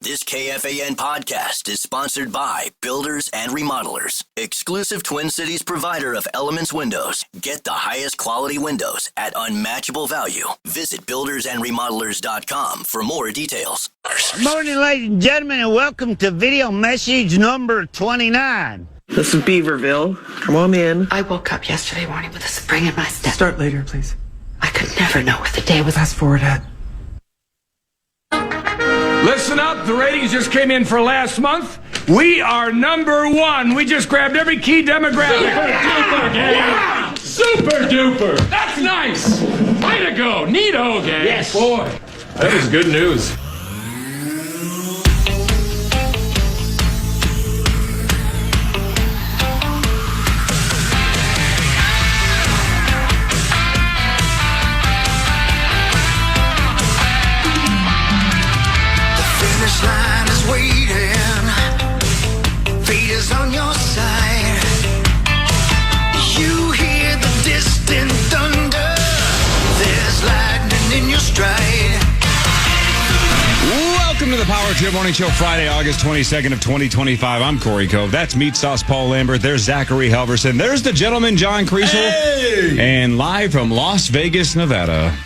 This KFAN podcast is sponsored by Builders and Remodelers, exclusive Twin Cities provider of Elements Windows. Get the highest quality windows at unmatchable value. Visit buildersandremodelers.com for more details. Morning, ladies and gentlemen, and welcome to video message number 29. This is Beaverville. Come on in. I woke up yesterday morning with a spring in my step. Start later, please. I could never know what the day was. Fast forward, Ed. Listen up, the ratings just came in for last month. We are number one. We just grabbed every key demographic. Super duper. That's nice. Way to go. Neato, gang. Yes. Boy, that was good news. Line is waiting, fate is on your side. You hear the distant thunder, there's lightning in your stride. Welcome to the Power Trip Morning Show, Friday, August 22nd of 2025. I'm Corey Cove. That's Meat Sauce Paul Lambert. There's Zachary Helverson. There's the gentleman, John Creasel. Hey! And live from Las Vegas, Nevada,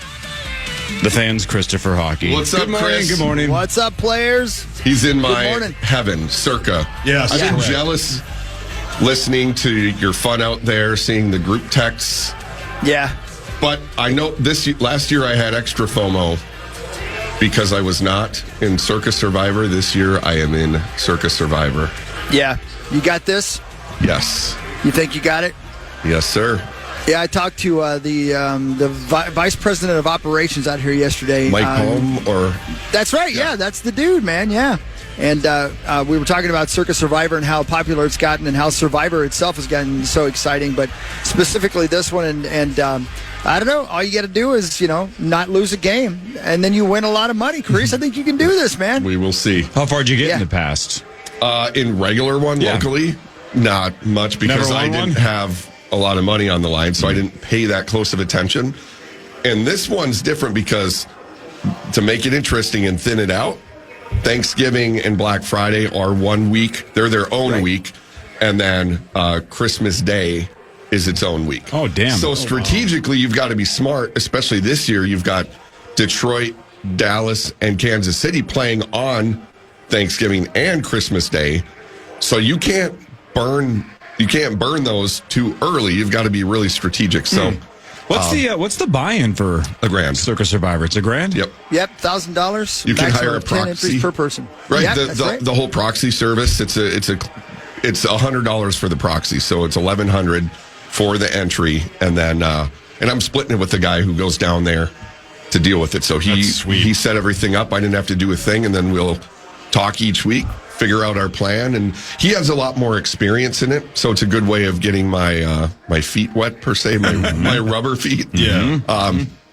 the Fan's Christopher Hockey. What's up, good morning, Chris? Good morning. What's up, players? He's in my heaven, Circa. Yes. I've been jealous listening to your fun out there, seeing the group texts. Yeah. But I know last year I had extra FOMO because I was not in Circa Survivor. This year I am in Circa Survivor. Yeah. You got this? Yes. You think you got it? Yes, sir. Yeah, I talked to the vice president of operations out here yesterday. Mike Holm, or? That's right. Yeah, that's the dude, man. Yeah. And we were talking about Circa Survivor and how popular it's gotten and how Survivor itself has gotten so exciting, but specifically this one. And I don't know. All you got to do is, not lose a game, and then you win a lot of money. Chris, I think you can do this, man. We will see. How far did you get in the past? In regular one, locally, not much because I didn't have a lot of money on the line, so I didn't pay that close of attention. And this one's different because to make it interesting and thin it out, Thanksgiving and Black Friday are 1 week. They're their own week. And then Christmas Day is its own week. Oh, damn. So strategically, you've got to be smart, especially this year. You've got Detroit, Dallas, and Kansas City playing on Thanksgiving and Christmas Day. So you can't burn those too early. You've got to be really strategic. So, what's the buy-in for $1,000 Circa Survivor? It's $1,000. Yep. $1,000. You can hire a proxy per person. Right. Yeah, The whole proxy service. It's $100 for the proxy, so it's $1,100 for the entry, and then and I'm splitting it with the guy who goes down there to deal with it. So he set everything up. I didn't have to do a thing, and then we'll talk each week, figure out our plan, and he has a lot more experience in it, so it's a good way of getting my my feet wet, per se, my rubber feet. Yeah.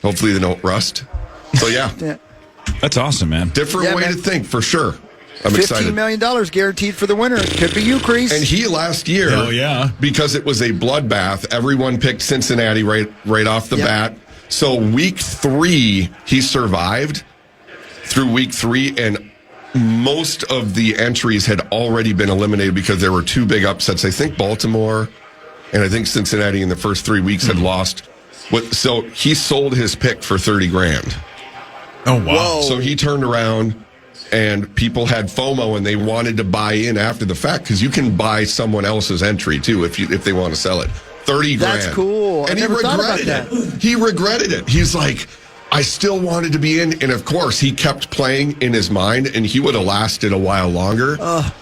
Hopefully they don't rust. So yeah. That's awesome, man. Different way to think, for sure. I'm excited. $15 million guaranteed for the winner. Could be you, Crease. And he last year, because it was a bloodbath, everyone picked Cincinnati right off the bat. So week 3, he survived through week 3, and most of the entries had already been eliminated because there were 2 big upsets. I think Baltimore and I think Cincinnati in the first 3 weeks had lost. So he sold his pick for $30,000. Oh, wow. Whoa. So he turned around and people had FOMO and they wanted to buy in after the fact because you can buy someone else's entry too if they want to sell it. $30,000. That's cool. And he regretted it. He regretted it. He's like, I still wanted to be in. And of course, he kept playing in his mind and he would have lasted a while longer.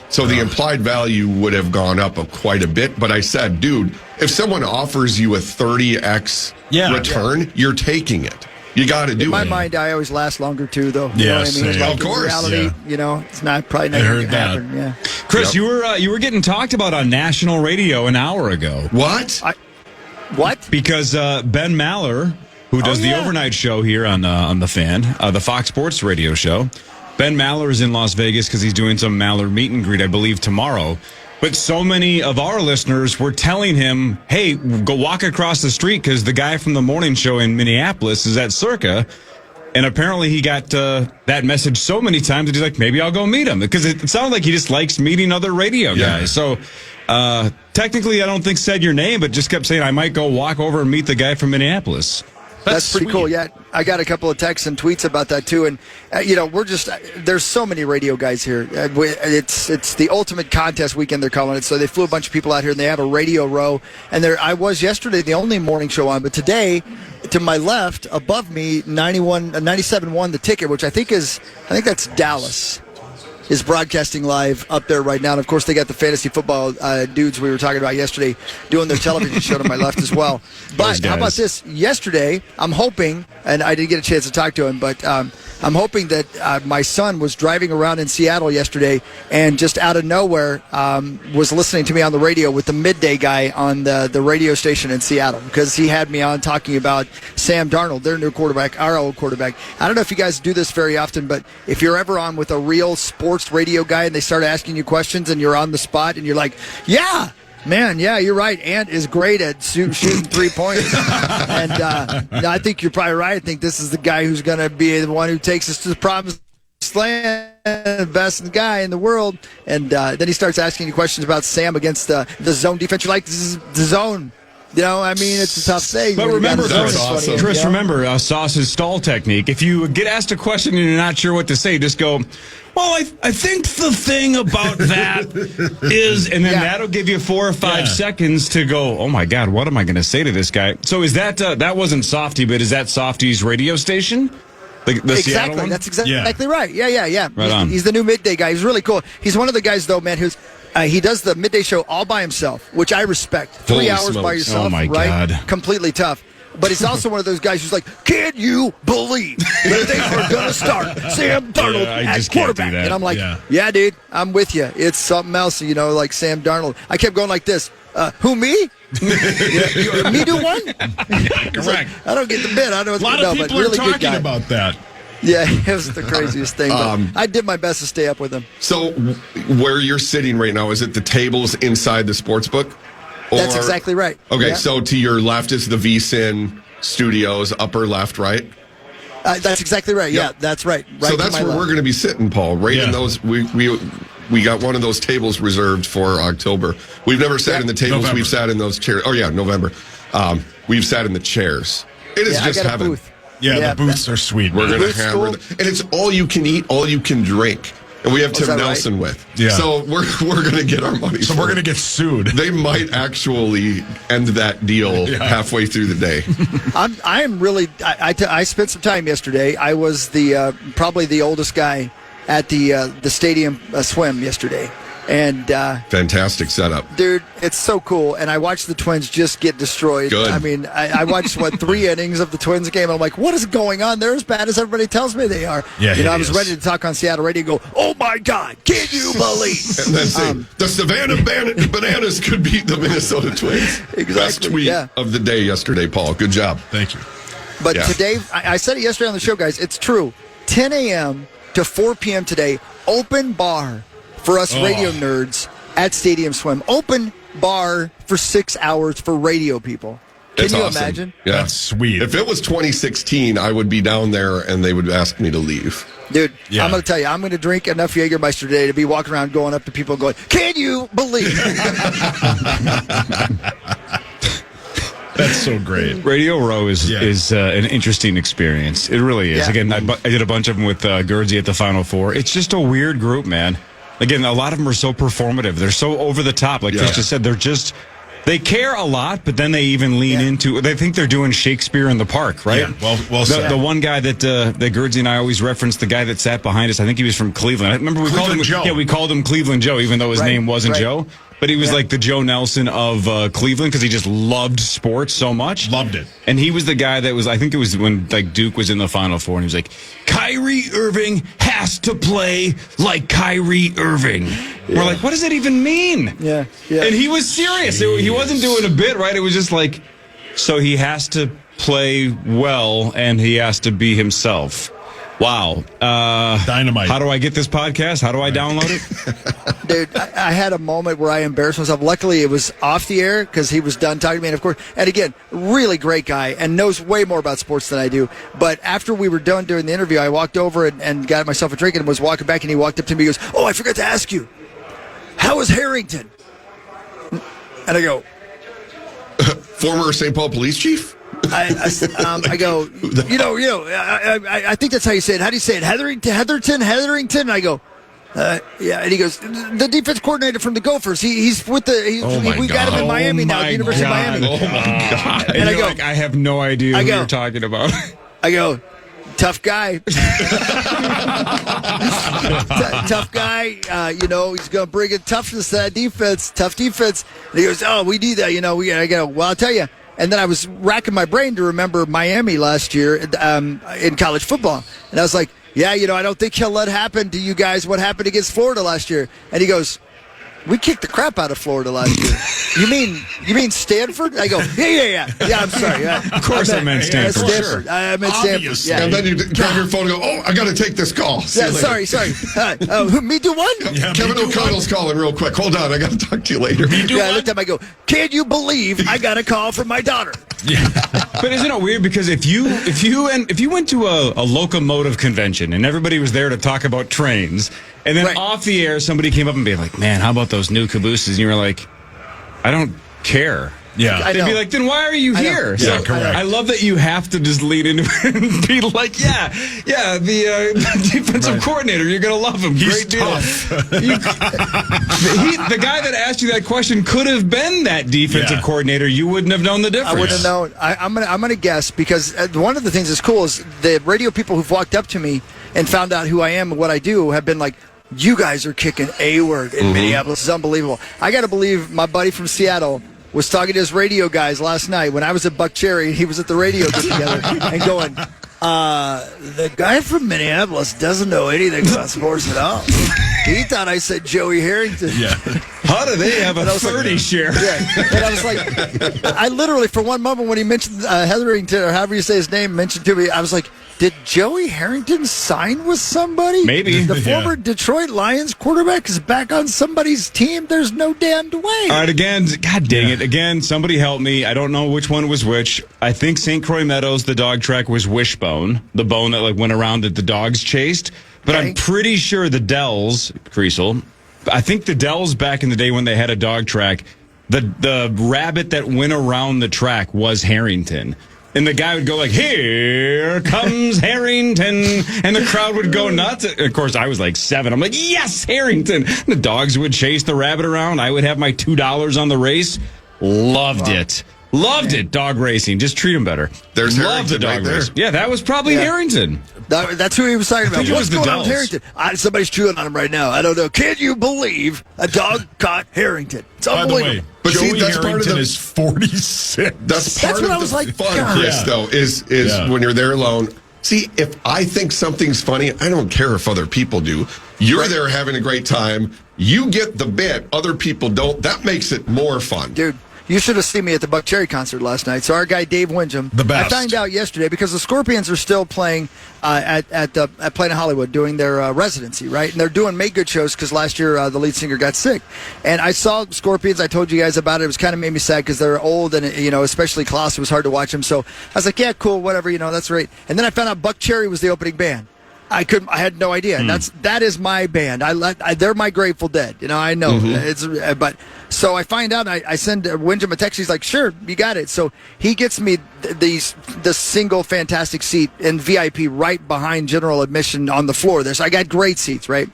So the implied value would have gone up quite a bit. But I said, dude, if someone offers you a 30x return, you're taking it. You got to do it. In my mind, I always last longer too, though. You know what I mean? Like, of course. In reality, it's probably not going to happen. Yeah. Chris, you were getting talked about on national radio an hour ago. What? What? Because Ben Maller, who does the overnight show here on the Fan, the Fox Sports radio show, Ben Maller is in Las Vegas because he's doing some Maller meet and greet, I believe, tomorrow. But so many of our listeners were telling him, hey, go walk across the street because the guy from the morning show in Minneapolis is at Circa. And apparently he got that message so many times that he's like, maybe I'll go meet him. Because it sounded like he just likes meeting other radio guys. So technically, I don't think said your name, but just kept saying, I might go walk over and meet the guy from Minneapolis. That's pretty cool. Yeah, I got a couple of texts and tweets about that too. And we're just there's so many radio guys here. It's the ultimate contest weekend, they're calling it. So they flew a bunch of people out here, and they have a radio row. And I was yesterday the only morning show on, but today, to my left, above me, 97.1 The Ticket, which I think that's Dallas, is broadcasting live up there right now. And, of course, they got the fantasy football dudes we were talking about yesterday doing their television show to my left as well. But how about this? Yesterday, I'm hoping, and I didn't get a chance to talk to him, but I'm hoping that my son was driving around in Seattle yesterday and just out of nowhere was listening to me on the radio with the midday guy on the radio station in Seattle, because he had me on talking about Sam Darnold, their new quarterback, our old quarterback. I don't know if you guys do this very often, but if you're ever on with a real sports radio guy and they start asking you questions and you're on the spot and you're like, yeah, man, yeah, you're right. Ant is great at shooting 3 points. And I think you're probably right. I think this is the guy who's going to be the one who takes us to the promised land, the best guy in the world. And then he starts asking you questions about Sam against the zone defense. You're like, this is the zone. It's a tough thing. But remember, awesome. Chris, remember Sauce's stall technique. If you get asked a question and you're not sure what to say, just go, well, I think the thing about that is, and then that'll give you 4 or 5 seconds to go, oh, my God, what am I going to say to this guy? So is that wasn't Softy, but is that Softy's radio station? The Seattle one? That's exactly right. Yeah. Right on. He's the new midday guy. He's really cool. He's one of the guys, though, man, who's he does the midday show all by himself, which I respect. 3 hours by yourself, oh my right? God. Completely tough. But he's also one of those guys who's like, can you believe that they are going to start Sam Darnold at quarterback? And I'm like, yeah, dude, I'm with you. It's something else, like Sam Darnold. I kept going like this. Who, me? Me do one? Correct. Like, I don't get the bit. I don't know what's a lot of people really are talking about that. Yeah, it was the craziest thing. But I did my best to stay up with him. So where you're sitting right now, is it the tables inside the sports book? That's exactly right. Okay, so to your left is the VSiN studios, upper left, right? That's exactly right. Yeah, that's right. So that's where we're going to be sitting, Paul. Right in those. We got one of those tables reserved for October. We've never sat in the tables. November. We've sat in those chairs. Oh yeah, November. We've sat in the chairs. It is just heaven. Booth. Yeah, the booths are sweet. We're going to hammer them. And it's all you can eat, all you can drink. And we have Tim Nelson with. Yeah. So we're going to get our money. So we're going to get sued. They might actually end that deal halfway through the day. I am really. I spent some time yesterday. I was the probably the oldest guy at the stadium swim yesterday. And fantastic setup, dude. It's so cool, and I watched the Twins just get destroyed. Good. I mean, I watched 3 innings of the Twins game. I'm like, what is going on? They're as bad as everybody tells me they are. Yeah, I was ready to talk on Seattle radio and go, oh my God, can you believe? And then say the Savannah Bananas could beat the Minnesota Twins. Exactly. Best tweet of the day yesterday, Paul. Good job. Thank you. But today, I said it yesterday on the show, guys. It's true. 10 a.m. to 4 p.m. today, open bar for us radio nerds at Stadium Swim. Open bar for 6 hours for radio people. Can you imagine? Yeah. That's sweet. If it was 2016, I would be down there and they would ask me to leave. Dude, I'm going to tell you, I'm going to drink enough Jägermeister today to be walking around going up to people going, can you believe? That's so great. Radio Row is an interesting experience. It really is. Yeah. Again, I did a bunch of them with Guernsey at the Final Four. It's just a weird group, man. Again, a lot of them are so performative. They're so over the top. Like Chris just said, they care a lot, but then they even lean into. They think they're doing Shakespeare in the Park, right? Yeah, well said. The one guy that Guernsey and I always reference, the guy that sat behind us. I think he was from Cleveland. I remember we called him Joe. Yeah, we called him Cleveland Joe, even though his name wasn't Joe. But he was like the Joe Nelson of Cleveland because he just loved sports so much. Loved it. And he was the guy that was, I think it was when Duke was in the Final Four, and he was like, Kyrie Irving has to play like Kyrie Irving. We're like, what does that even mean? Yeah. And he was serious. He wasn't doing a bit, right? It was just like, so he has to play well and he has to be himself. Wow. Dynamite. How do I get this podcast? How do I download it? Dude, I had a moment where I embarrassed myself. Luckily, it was off the air because he was done talking to me. And, of course, and again, really great guy and knows way more about sports than I do. But after we were done doing the interview, I walked over and got myself a drink and was walking back, and he walked up to me and goes, "Oh, I forgot to ask you, how is Harrington?" And I go, Former St. Paul police chief? I go, I think that's how you say it. How do you say it? Hetherington? And I go, yeah. And he goes, the defense coordinator from the Gophers. He's with we got him in Miami now, the University of Miami. Oh, my God. And I go, I have no idea who you're talking about. I go, tough guy. Tough guy. He's going to bring in toughness to that defense. Tough defense. And he goes, oh, we do that. I go, well, I'll tell you. And then I was racking my brain to remember Miami last year in college football. And I was like, yeah, I don't think he'll let happen to you guys what happened against Florida last year. And he goes, we kicked the crap out of Florida last year. You mean Stanford? I go, yeah. I'm sorry. Of course I meant Stanford. Stanford. Sure. I meant Stanford. Yeah. And then you grab your phone and go, oh, I got to take this call. Yeah, sorry. Me do what? Yeah, Kevin O'Connell's calling real quick. Hold on, I got to talk to you later. I looked at him, I go, can you believe I got a call from my daughter? Yeah. But isn't it weird? Because if you went to a locomotive convention and everybody was there to talk about trains, and then off the air somebody came up and be like, man, how about those new cabooses? And you were like, I don't care. Yeah. They'd be like, then why are you here? Yeah, So correct. I love that you have to just lead into it and be like, the defensive coordinator, you're going to love him. He's Great deal. tough. The guy that asked you that question could have been that defensive coordinator. You wouldn't have known the difference. I wouldn't have known. I'm gonna guess because one of the things that's cool is the radio people who've walked up to me and found out who I am and what I do have been like, you guys are kicking A-word in Minneapolis. It's unbelievable. I got to believe my buddy from Seattle was talking to his radio guys last night when I was at Buck Cherry. He was at the radio get together and going, the guy from Minneapolis doesn't know anything about sports at all. He thought I said Joey Harrington. Yeah. How do they have a 30 share? Yeah. And I was like, I literally, for one moment when he mentioned Hetherington, or however you say his name, mentioned to me, I was like, did Joey Harrington sign with somebody? Maybe. The former Detroit Lions quarterback is back on somebody's team? There's no damned way. All right, again, God dang it. Again, somebody help me. I don't know which one was which. I think St. Croix Meadows, the dog track, was Wishbone, the bone that went around that the dogs chased. But I'm pretty sure the Dells, Creasel, I think the Dells back in the day when they had a dog track, the rabbit that went around the track was Harrington. And the guy would go like, here comes Harrington. And the crowd would go nuts. Of course, I was like 7. I'm like, yes, Harrington. And the dogs would chase the rabbit around. I would have my $2 on the race. Loved it. Loved it, dog racing. Just treat them better. There's Loved the Harrington dog right there. race. Yeah, that was probably Harrington. That's who he was talking about. think it What's was the going on with Dells. Harrington? Somebody's chewing on him right now. I don't know. Can you believe a dog caught Harrington? It's By the way, unbelievable. But see, Joey that's part of Harrington the- is 46. That's part what of I was the like, fun, God. Chris, Yeah. though, is when you're there alone. See, if I think something's funny, I don't care if other people do. You're there having a great time. You get the bit. Other people don't. That makes it more fun. Dude, you should have seen me at the Buck Cherry concert last night. So our guy Dave Windham, The best. I found out yesterday because the Scorpions are still playing at Planet Hollywood doing their residency, right? And they're doing make good shows because last year the lead singer got sick. And I saw Scorpions. I told you guys about it. It was kind of made me sad because they're old and especially Klaus. It was hard to watch them. So I was like, yeah, cool, whatever. That's great. And then I found out Buck Cherry was the opening band. I had no idea. And that is my band. They're my Grateful Dead. I know but so I find out. I send Windham a text. He's like, "Sure, you got it." So he gets me the single fantastic seat in VIP right behind general admission on the floor there. So I got great seats, right?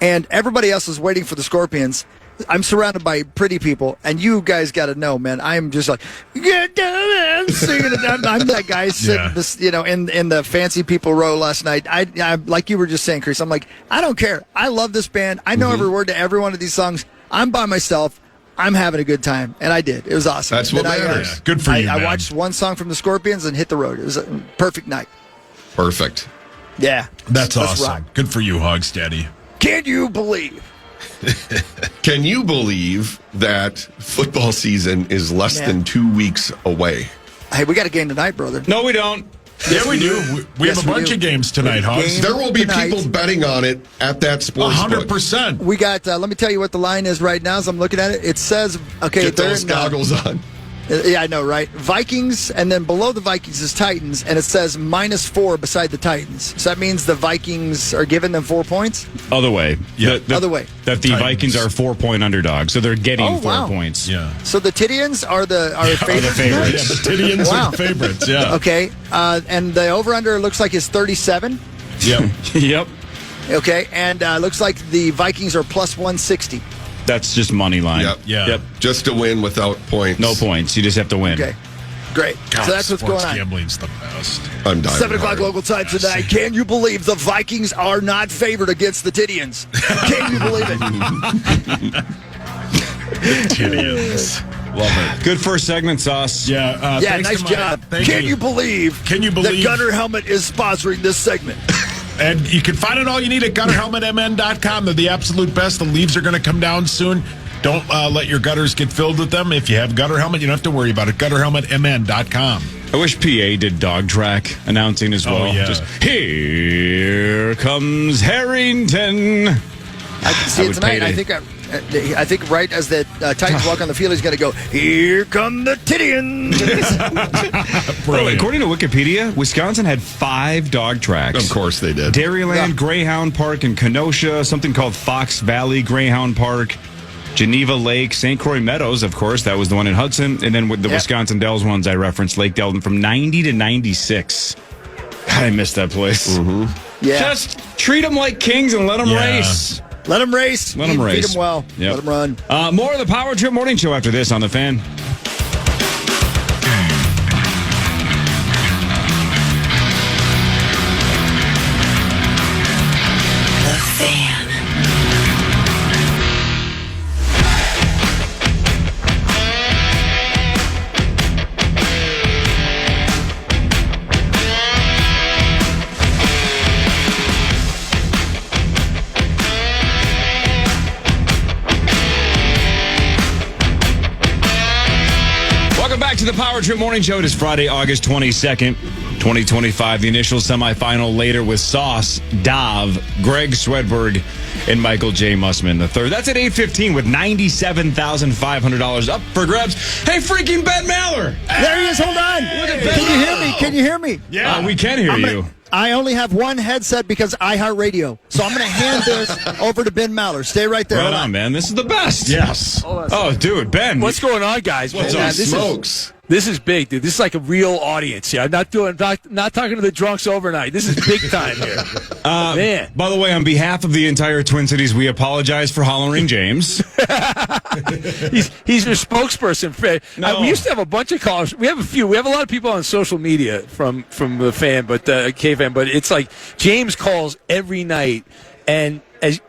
And everybody else is waiting for the Scorpions. I'm surrounded by pretty people, and you guys got to know, man. I'm just like, get down, singing it. I'm that guy sitting, this, in the fancy people row last night. I like you were just saying, Chris. I'm like, I don't care. I love this band. I know every word to every one of these songs. I'm by myself. I'm having a good time, and I did. It was awesome. That's what matters. Good for you, I man. watched one song from the Scorpions and hit the road. It was a perfect night. Perfect. Yeah, That's let's awesome. rock. Good for you, Hogs Daddy. Can you believe? Can you believe that football season is less than 2 weeks away? Hey, we got a game tonight, brother. No, we don't. Yeah, we do. We have a bunch of games tonight, Hogs. There will be people betting on it at that sports 100%. We got, let me tell you what the line is right now as I'm looking at it. It says, okay, Get those goggles on. Yeah, I know, right? Vikings, and then below the Vikings is Titans, and it says -4 beside the Titans. So that means the Vikings are giving them 4 points? Other way. Yeah. Other way. That the Vikings are 4-point underdogs, so they're getting 4 points. Yeah. So the Tidians are the favorites? Yeah, the Tidians are the favorites, yeah. Okay, and the over-under looks like is 37. Yep. Yep. Okay, and looks like the Vikings are plus 160. That's just money line. Yep. Yeah. Yep. Just to win without points. No points. You just have to win. Okay, great. God, So that's what's going sports on. gambling's the best. I'm dying. 7 o'clock local time tonight. Can you believe the Vikings are not favored against the Tidians? Can you believe it? Tidians. Love it. Good first segment, Sauce. Yeah. Yeah, thanks nice to job. Thank Can you believe that Gunner Helmet is sponsoring this segment? And you can find it all you need at gutterhelmetmn.com. They're the absolute best. The leaves are going to come down soon. Don't let your gutters get filled with them. If you have Gutter Helmet, you don't have to worry about it. gutterhelmetmn.com. I wish PA did dog track announcing as well. Oh, yeah. Just, here comes Harrington. I can see it tonight. I think right as the Titans walk on the field, he's going to go, here come the Tidians. Brilliant. According to Wikipedia, Wisconsin had 5 dog tracks. Of course they did. Dairyland Greyhound Park in Kenosha, something called Fox Valley Greyhound Park, Geneva Lake, St. Croix Meadows, of course, that was the one in Hudson, and then with the Wisconsin Dells ones I referenced, Lake Delton, from 90 to 96. God, I missed that place. Mm-hmm. Yeah. Just treat them like kings and let them race. Let them race. Let them race. Feed them well. Yep. Let them run. More of the Power Trip Morning Show after this on The Fan. The Fan. To the Power Trip Morning Show. It is Friday, August 22nd, 2025. The initial semifinal later with Sauce, Dav, Greg Swedberg, and Michael J. Mussman III. That's at 8:15 with $97,500 up for grabs. Hey, freaking Ben Maller! There he is. Hold on. Look at Can you hear me? Can you hear me? Yeah, we can hear you. I only have one headset because iHeartRadio. So I'm going to hand this over to Ben Maller. Stay right there. Right on, man. This is the best. Yes. Oh, dude, Ben. What's going on, guys? What's Man, up, smokes? This is big, dude. This is like a real audience here. I'm not talking to the drunks overnight. This is big time here. Man. By the way, on behalf of the entire Twin Cities, we apologize for hollering James. He's your spokesperson. No. We used to have a bunch of callers. We have a few. We have a lot of people on social media from the fan, but KFAN. But it's like James calls every night, and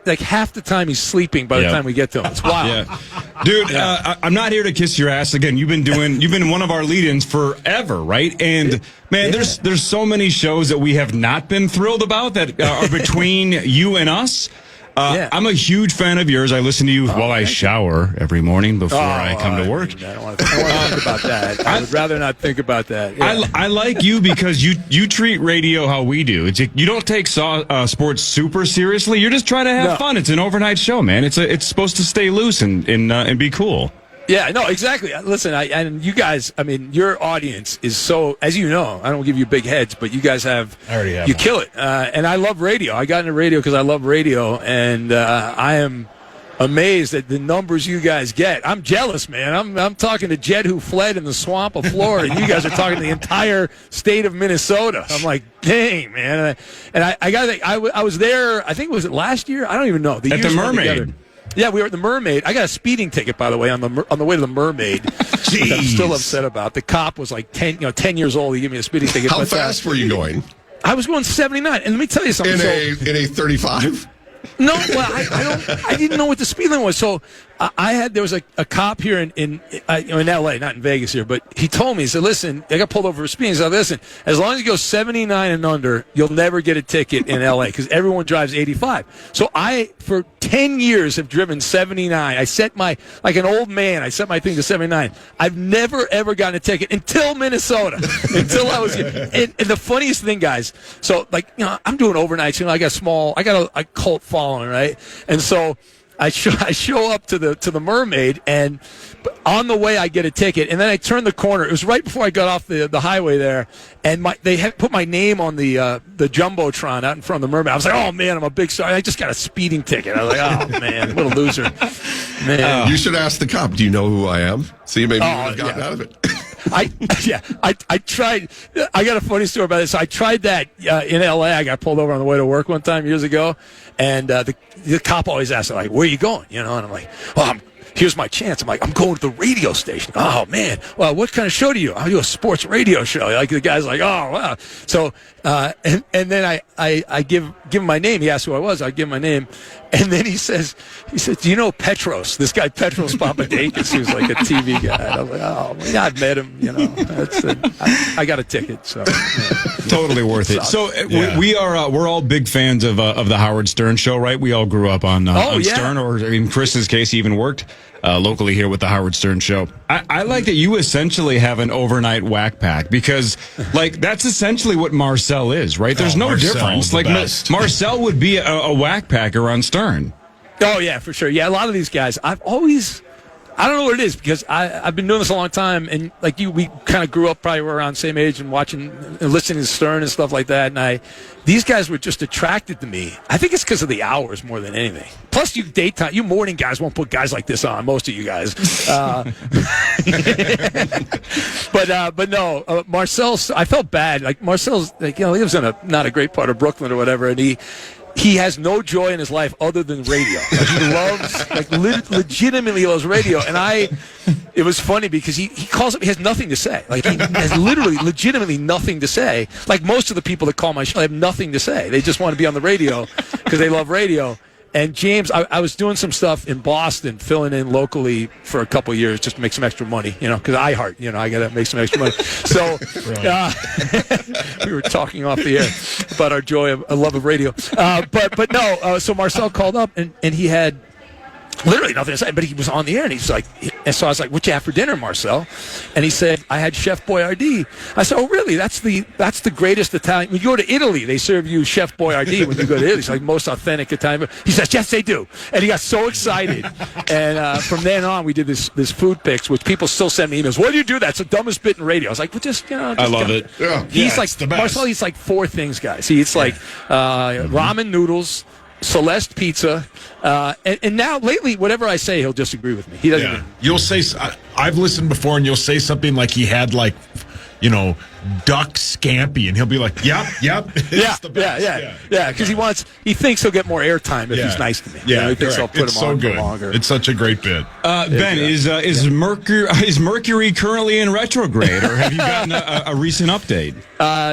like half the time he's sleeping by the time we get to him. It's wild. Yeah. Dude, I'm not here to kiss your ass again. You've been one of our lead-ins forever, right? And man, there's so many shows that we have not been thrilled about that are between you and us. I'm a huge fan of yours. I listen to you while I shower every morning before I come to work. I don't want to think about that. I would rather not think about that. Yeah. I like you because you treat radio how we do. You don't take sports super seriously. You're just trying to have fun. It's an overnight show, man. It's supposed to stay loose and be cool. Yeah, no, exactly. Listen, and you guys, I mean, your audience is so, as you know, I don't give you big heads, but you guys have, I already have you one. kill it. And I love radio. I got into radio because I love radio, and I am amazed at the numbers you guys get. I'm jealous, man. I'm talking to Jed who fled in the swamp of Florida, and you guys are talking to the entire state of Minnesota. I'm like, dang, man. And I got to think, I was there, I think, was it last year? I don't even know. At the Mermaid. Yeah, we were at the Mermaid. I got a speeding ticket, by the way, on the way to the Mermaid. Jeez. I'm still upset about. The cop was like 10 years old. He gave me a speeding ticket. How fast were you going? I was going 79. And let me tell you something. In a 35? No, well, I didn't know what the speed limit was. So there was a cop here in L.A., not in Vegas here, but he told me, he said, listen, I got pulled over for speeding. He said, listen, as long as you go 79 and under, you'll never get a ticket in L.A. because everyone drives 85. So for 10 years, have driven 79. I set like an old man, I set my thing to 79. I've never, ever gotten a ticket until Minnesota, until I was here. And the funniest thing, guys, so, I'm doing overnights. I got a cult following, right? And so I show up to the Mermaid, and on the way I get a ticket, and then I turn the corner. It was right before I got off the highway there, and they had put my name on the jumbotron out in front of the Mermaid. I was like, oh man, I'm a big star. I just got a speeding ticket. I was like, oh man, what a loser, man. You should ask the cop. Do you know who I am? See, maybe you would have gotten out of it. I tried. I got a funny story about this. So I tried that in L.A. I got pulled over on the way to work one time years ago, and the cop always asks, like, where are you going? And I'm like, well, here's my chance. I'm like, I'm going to the radio station. Oh, man. Well, what kind of show do you do? I do a sports radio show. Like, the guy's like, oh, wow. So, and then I give him my name. He asked who I was. I give him my name. And then he says, do you know Petros? This guy, Petros Papadakis, who's like a TV guy. And I was like, oh, yeah, I've met him. I got a ticket. So, totally worth it. So we're all big fans of the Howard Stern show, right? We all grew up on Stern, or in Chris's case, he even worked locally here with the Howard Stern show. I like that you essentially have an overnight whack pack, because that's essentially what Marcel is, right? There's no difference. Marcel would be a whack packer on Stern. Oh yeah, for sure. Yeah, a lot of these guys, I don't know what it is, because I've been doing this a long time, and like you, we kind of grew up, probably were around the same age, and watching and listening to Stern and stuff like that. And these guys were just attracted to me. I think it's because of the hours more than anything. Plus, you morning guys won't put guys like this on. Most of you guys, but no, Marcel. I felt bad. Like Marcel's, he lives in not a great part of Brooklyn or whatever, and he has no joy in his life other than radio. He loves, legitimately loves radio. And it was funny because he has nothing to say. Like, he has legitimately nothing to say. Like most of the people that call my show, they have nothing to say. They just want to be on the radio because they love radio. And James, I was doing some stuff in Boston, filling in locally for a couple of years just to make some extra money, because iHeart, I got to make some extra money. So we were talking off the air about our joy of a love of radio. But no, so Marcel called up, and he had literally nothing to say, but he was on the air, and he's like, and so I was like, what you have for dinner, Marcel? And he said, I had Chef Boyardee. I said, oh, really? That's the greatest Italian. When you go to Italy, they serve you Chef Boyardee when you go to Italy. It's like most authentic Italian. He says, yes, they do. And he got so excited. And from then on, we did this food picks, which people still send me emails. What do you do? That's the dumbest bit in radio. I was like, well, I love it. Yeah. He's like, Marcel eats like 4 things, guys. He eats like ramen noodles, Celeste pizza, and now lately, whatever I say, he'll disagree with me. He doesn't. Yeah. You'll say, I've listened before, and you'll say something like he had duck scampi, and he'll be like, yep. Yeah, because he thinks he'll get more airtime if he's nice to me. Yeah, he thinks I'll put him on for longer. It's such a great bit. Ben, is Mercury currently in retrograde, or have you gotten a recent update?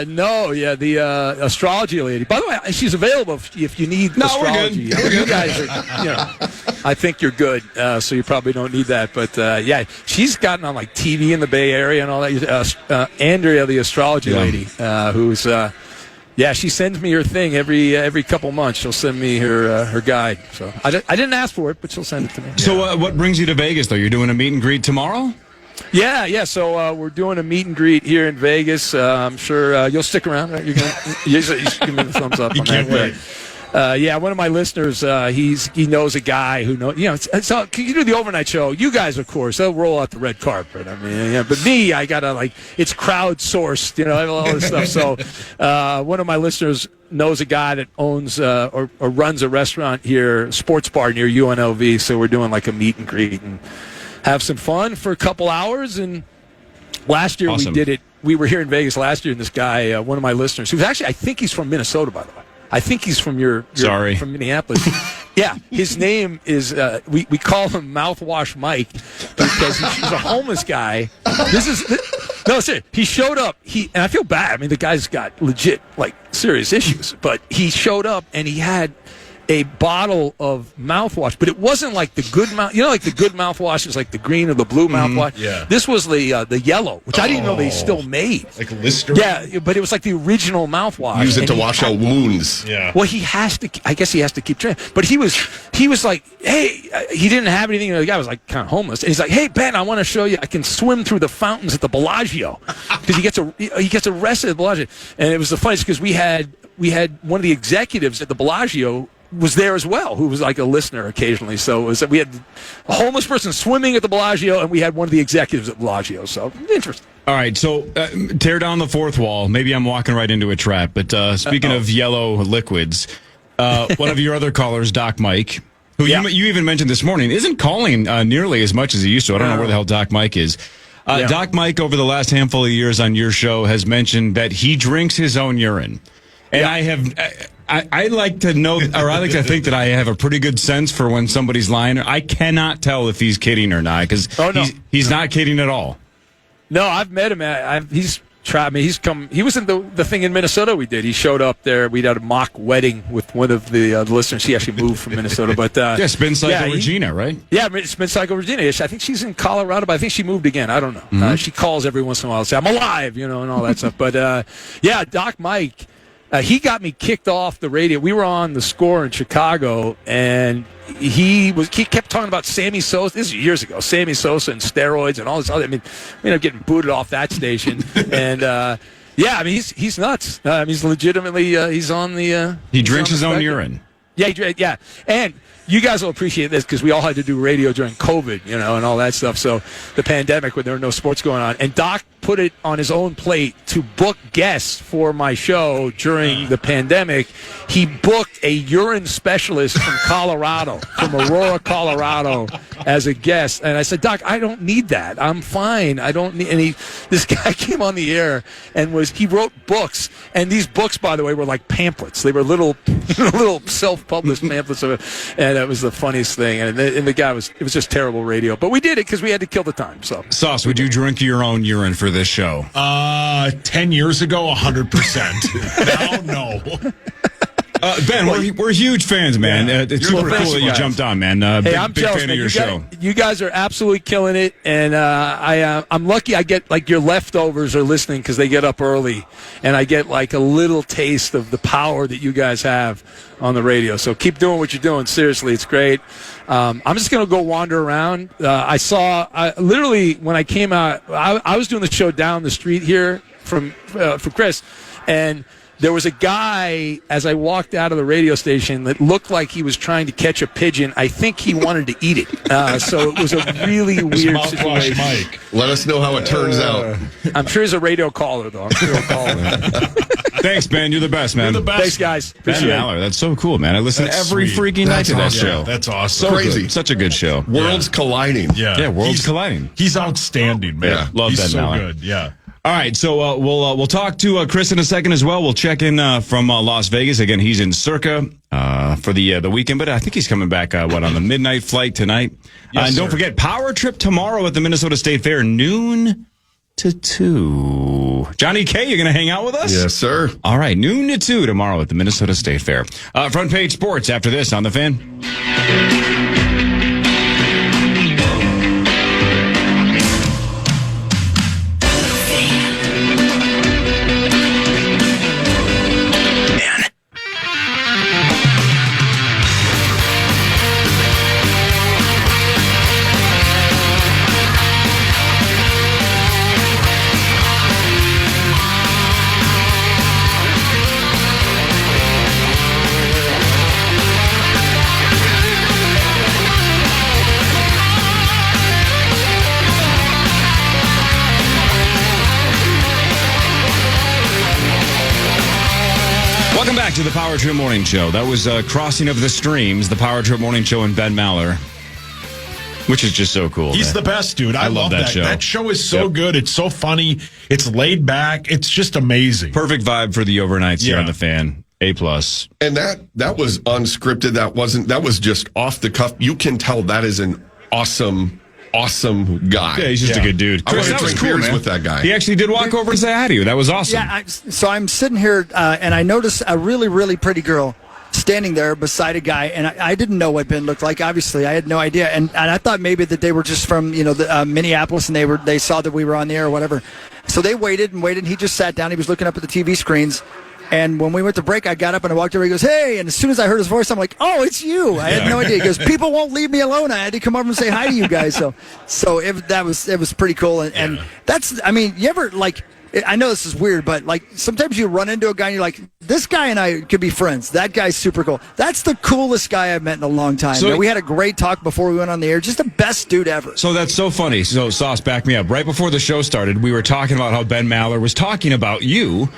No, the astrology lady. By the way, she's available if you need astrology. We're good. You guys are, I think you're good, so you probably don't need that. But she's gotten on like TV in the Bay Area and all that. Andrea, the astrology lady, who's she sends me her thing every couple months. She'll send me her guide. So I didn't ask for it, but she'll send it to me. So what brings you to Vegas, though? You're doing a meet and greet tomorrow? Yeah. So we're doing a meet and greet here in Vegas. I'm sure you'll stick around. Right? You're gonna you give me the thumbs up. You can't wait. One of my listeners, he knows a guy who knows. So can you do the overnight show? You guys, of course, they'll roll out the red carpet. I mean, but me, I gotta it's crowdsourced. I have all this stuff. So one of my listeners knows a guy that owns or runs a restaurant here, sports bar near UNLV. So we're doing like a meet and greet and have some fun for a couple hours. And last year we did it. We were here in Vegas last year, and this guy, one of my listeners, who's actually, I think he's from Minnesota, by the way. I think he's from from Minneapolis. Yeah, his name is, we call him Mouthwash Mike because he's a homeless guy. Seriously, he showed up, and I feel bad. I mean, the guy's got legit, serious issues, but he showed up and he had a bottle of mouthwash, but it wasn't like the good mouth. You know, like the good mouthwash is like the green or the blue mouthwash. Yeah. This was the yellow, which I didn't know they still made. Like Listerine? Yeah, but it was like the original mouthwash. Use it to wash out wounds. Yeah. Well, he has to. I guess he has to keep drinking. But he was like, hey, he didn't have anything. The guy was like kind of homeless, and he's like, hey, Ben, I want to show you. I can swim through the fountains at the Bellagio because he gets arrested at the Bellagio, and it was the funniest because we had one of the executives at the Bellagio was there as well, who was like a listener occasionally. So it was, we had a homeless person swimming at the Bellagio, and we had one of the executives at Bellagio. So interesting. All right, so tear down the fourth wall. Maybe I'm walking right into a trap. But speaking of yellow liquids, one of your other callers, Doc Mike, who you even mentioned this morning, isn't calling nearly as much as he used to. I don't know where the hell Doc Mike is. Doc Mike, over the last handful of years on your show, has mentioned that he drinks his own urine. And I like to know, or I like to think that I have a pretty good sense for when somebody's lying. I cannot tell if he's kidding or not, because he's not kidding at all. No, I've met him. He's tried me. He's come. He was in the thing in Minnesota we did. He showed up there. We had a mock wedding with one of the listeners. He actually moved from Minnesota. But Spin Cycle Regina, right? Yeah, Spin Cycle Regina. I think she's in Colorado, but I think she moved again. I don't know. She calls every once in a while and say, I'm alive, and all that stuff. But, Doc Mike, he got me kicked off the radio. We were on The Score in Chicago, and he kept talking about Sammy Sosa. This is years ago. Sammy Sosa and steroids and all this other. I mean, we ended up getting booted off that station. And he's nuts. He's legitimately he's on the. He drinks his own urine. Yeah, and you guys will appreciate this because we all had to do radio during COVID, and all that stuff. So the pandemic, when there were no sports going on, and Doc put it on his own plate to book guests for my show during the pandemic. He booked a urine specialist from Colorado, from Aurora, Colorado, as a guest. And I said, Doc, I don't need that. I'm fine. I don't need. And this guy came on the air and he wrote books. And these books, by the way, were like pamphlets. They were little self-published pamphlets of it. And it was the funniest thing. And the guy it was just terrible radio. But we did it because we had to kill the time. So, Sauce, would you drink your own urine for this show? 10 years ago, 100%. Now, no. Ben, we're huge fans, man. It's super cool that you jumped on, man. Hey, I'm big jealous, fan man. of your show. You guys are absolutely killing it, and I'm lucky I get, like, your leftovers are listening because they get up early, and I get, like, a little taste of the power that you guys have on the radio. So keep doing what you're doing. Seriously, it's great. I'm just going to go wander around. I saw, literally, when I came out, I was doing the show down the street here from Chris, and there was a guy, as I walked out of the radio station, that looked like he was trying to catch a pigeon. I think he wanted to eat it. So it was a really weird situation. Mike. Let us know how it turns out. I'm sure he's a radio caller, though. I'm sure he'll call him. Thanks, Ben. You're the best, man. You're the best. Thanks, guys. Ben Maller. That's so cool, man. I listen every freaking night to that show. That's awesome. So Crazy. good. Such a good show. Worlds colliding. Yeah, worlds colliding. He's outstanding, man. Yeah. Love he's Ben so Maller. good. Yeah. All right, so we'll talk to Chris in a second as well. We'll check in from Las Vegas. Again, he's in Circa for the weekend, but I think he's coming back, on the midnight flight tonight. Yes, and don't sir. forget, Power Trip tomorrow at the Minnesota State Fair, noon to 2. Johnny K, you're going to hang out with us? Yes, sir. All right, noon to 2 tomorrow at the Minnesota State Fair. Front page sports after this on The Fan. Welcome back to the Power Trip Morning Show. That was Crossing of the Streams, the Power Trip Morning Show, and Ben Maller, which is just so cool. He's the best, dude. I love that show. That show is so good. It's so funny. It's laid back. It's just amazing. Perfect vibe for the overnights here on The Fan. A+. And that was unscripted. That was just off the cuff. You can tell that is an awesome guy. Yeah, he's just a good dude. I want Chris, to drink beers with that guy. He actually did walk over and say hi to you. That was awesome. Yeah, so I'm sitting here, and I notice a really, really pretty girl standing there beside a guy, and I didn't know what Ben looked like. Obviously, I had no idea, and I thought maybe that they were just from Minneapolis, and they saw that we were on the air or whatever. So they waited and waited. And he just sat down. He was looking up at the TV screens. And when we went to break, I got up and I walked over. He goes, "Hey!" And as soon as I heard his voice, I'm like, "Oh, it's you!" I had no idea. He goes, "People won't leave me alone. I had to come over and say hi to you guys." So it was pretty cool. And that's, I mean, you ever like? I know this is weird, but like sometimes you run into a guy and you're like, "This guy and I could be friends. That guy's super cool." That's the coolest guy I've met in a long time. So, we had a great talk before we went on the air. Just the best dude ever. So that's so funny. So Sauce, back me up. Right before the show started, we were talking about how Ben Maller was talking about you.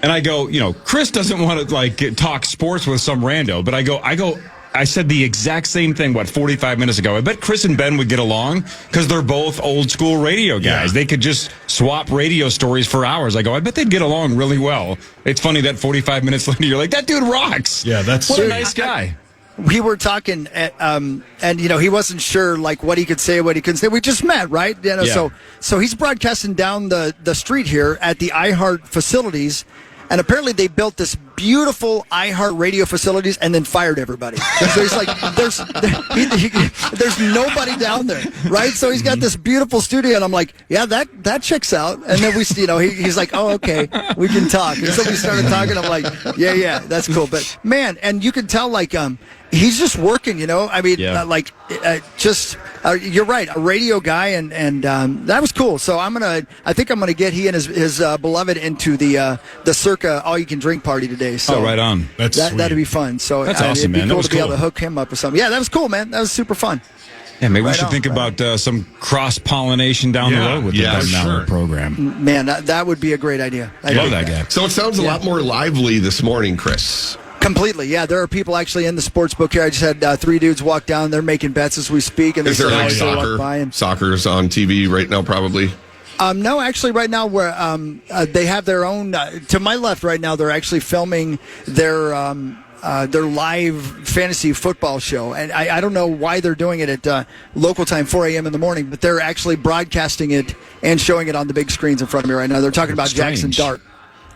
And I go, Chris doesn't want to like talk sports with some rando, but I said the exact same thing, 45 minutes ago. I bet Chris and Ben would get along because they're both old school radio guys. Yeah. They could just swap radio stories for hours. I bet they'd get along really well. It's funny that 45 minutes later, you're like, that dude rocks. Yeah, that's what a nice guy. We were talking, and he wasn't sure like what he could say, what he couldn't say. We just met, right? So he's broadcasting down the street here at the iHeart facilities. And apparently they built this beautiful iHeart radio facilities and then fired everybody. So he's like, there's nobody down there, right? So he's got this beautiful studio, and I'm like, yeah, that checks out. And then he's like, oh, okay, we can talk. And so we started talking. I'm like, yeah, that's cool. But man, and you can tell like he's just working, I mean, you're right, a radio guy, and that was cool. So I think I'm gonna get he and his beloved into the Circa all you can drink party today. So right on. That'd be fun. So that's awesome, man. It'd be cool that was to be able to hook him up with something. Yeah, that was cool, man. That was super fun. Yeah, maybe we should think about some cross-pollination down the road with the Ben Maller program. Man, that would be a great idea. I love that guy. So it sounds a lot more lively this morning, Chris. Completely, yeah. There are people actually in the sports book here. I just had 3 dudes walk down. They're making bets as we speak. And is there like soccer? Soccer's on TV right now, probably. No, actually, right now they have their own. To my left, right now, they're actually filming their live fantasy football show, and I don't know why they're doing it at local time 4 a.m. in the morning, but they're actually broadcasting it and showing it on the big screens in front of me right now. They're talking about Jackson Dart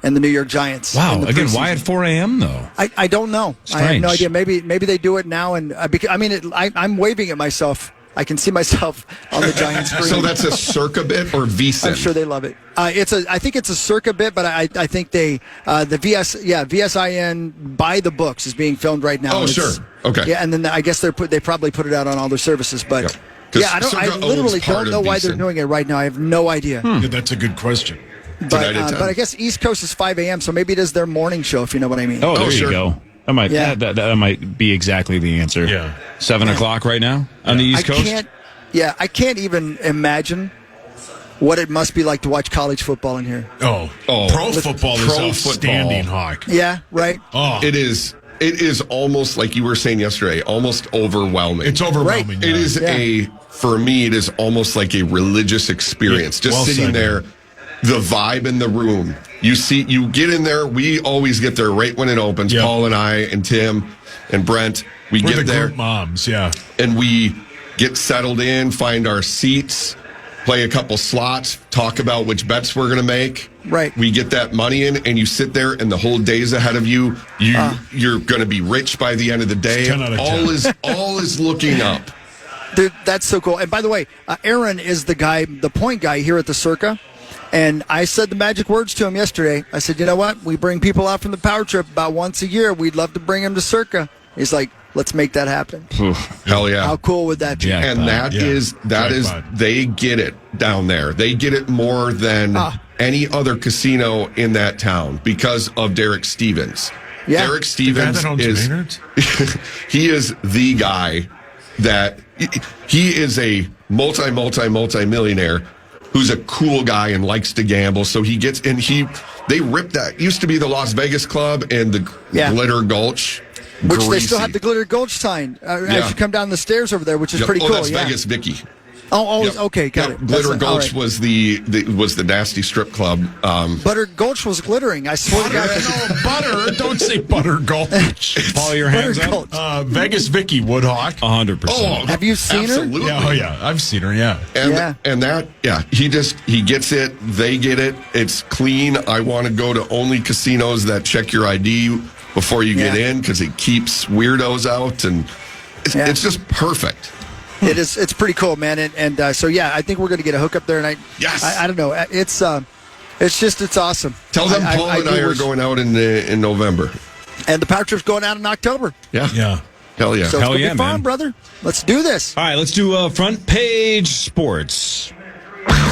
and the New York Giants. Wow! Again, why at 4 a.m. though? I don't know. Strange. I have no idea. Maybe they do it now, and I'm waving at myself. I can see myself on the Giants screen. So that's a Circa bit or VSIN? I'm sure they love it. I think it's a Circa bit, but I think the VSIN by the books is being filmed right now. Oh, sure. Okay. Yeah, and then I guess they probably put it out on all their services, but I literally don't know why they're doing it right now. I have no idea. Yeah, that's a good question. But I guess East Coast is 5 a.m., so maybe it is their morning show, if you know what I mean. Oh, there you go. That might be exactly the answer. Yeah. 7 o'clock right now on the East Coast? I can't even imagine what it must be like to watch college football in here. Oh. Pro football is outstanding, Hawk. Yeah, right? Oh. It is almost like you were saying yesterday, almost overwhelming. It's overwhelming. Right. Yeah. For me, it is almost like a religious experience. Just sitting there, the vibe in the room. You get in there. We always get there right when it opens. Yep. Paul and I and Tim and Brent, we're get the there. Group moms, yeah. And we get settled in, find our seats, play a couple slots, talk about which bets we're going to make. Right. We get that money in, and you sit there, and the whole day's ahead of you. You're going to be rich by the end of the day. 10 out of 10. All is looking up. Dude, that's so cool. And by the way, Aaron is the point guy here at the Circa. And I said the magic words to him yesterday. I said, you know what? We bring people out from the power trip about once a year. We'd love to bring them to Circa. He's like, let's make that happen. Hell yeah. How cool would that be? And that is they get it down there. They get it more than any other casino in that town because of Derek Stevens. Yeah. Derek Stevens he is the guy that he is a multi-millionaire who's a cool guy and likes to gamble. So they ripped that. Used to be the Las Vegas Club and the Glitter Gulch. Which they still have the Glitter Gulch sign as you come down the stairs over there, which is pretty cool. That's Vegas Vicky. Okay, got it. Glitter Gulch was the nasty strip club. Butter Gulch was glittering. I swear to God. Butter. Don't say Butter Gulch. Paul, your hands up. Vegas Vicky Woodhawk. 100%. Oh, have you seen her? Yeah, I've seen her. Yeah. He gets it. They get it. It's clean. I want to go to only casinos that check your ID before you get in because it keeps weirdos out, and it's just perfect. It is. It's pretty cool, man. And so I think we're going to get a hookup there. And I don't know. It's awesome. Tell them Paul and I are going out in November, and the Power Trip's going out in October. Yeah. Hell yeah. So it's gonna be fun, brother. Let's do this. All right, let's do front page sports.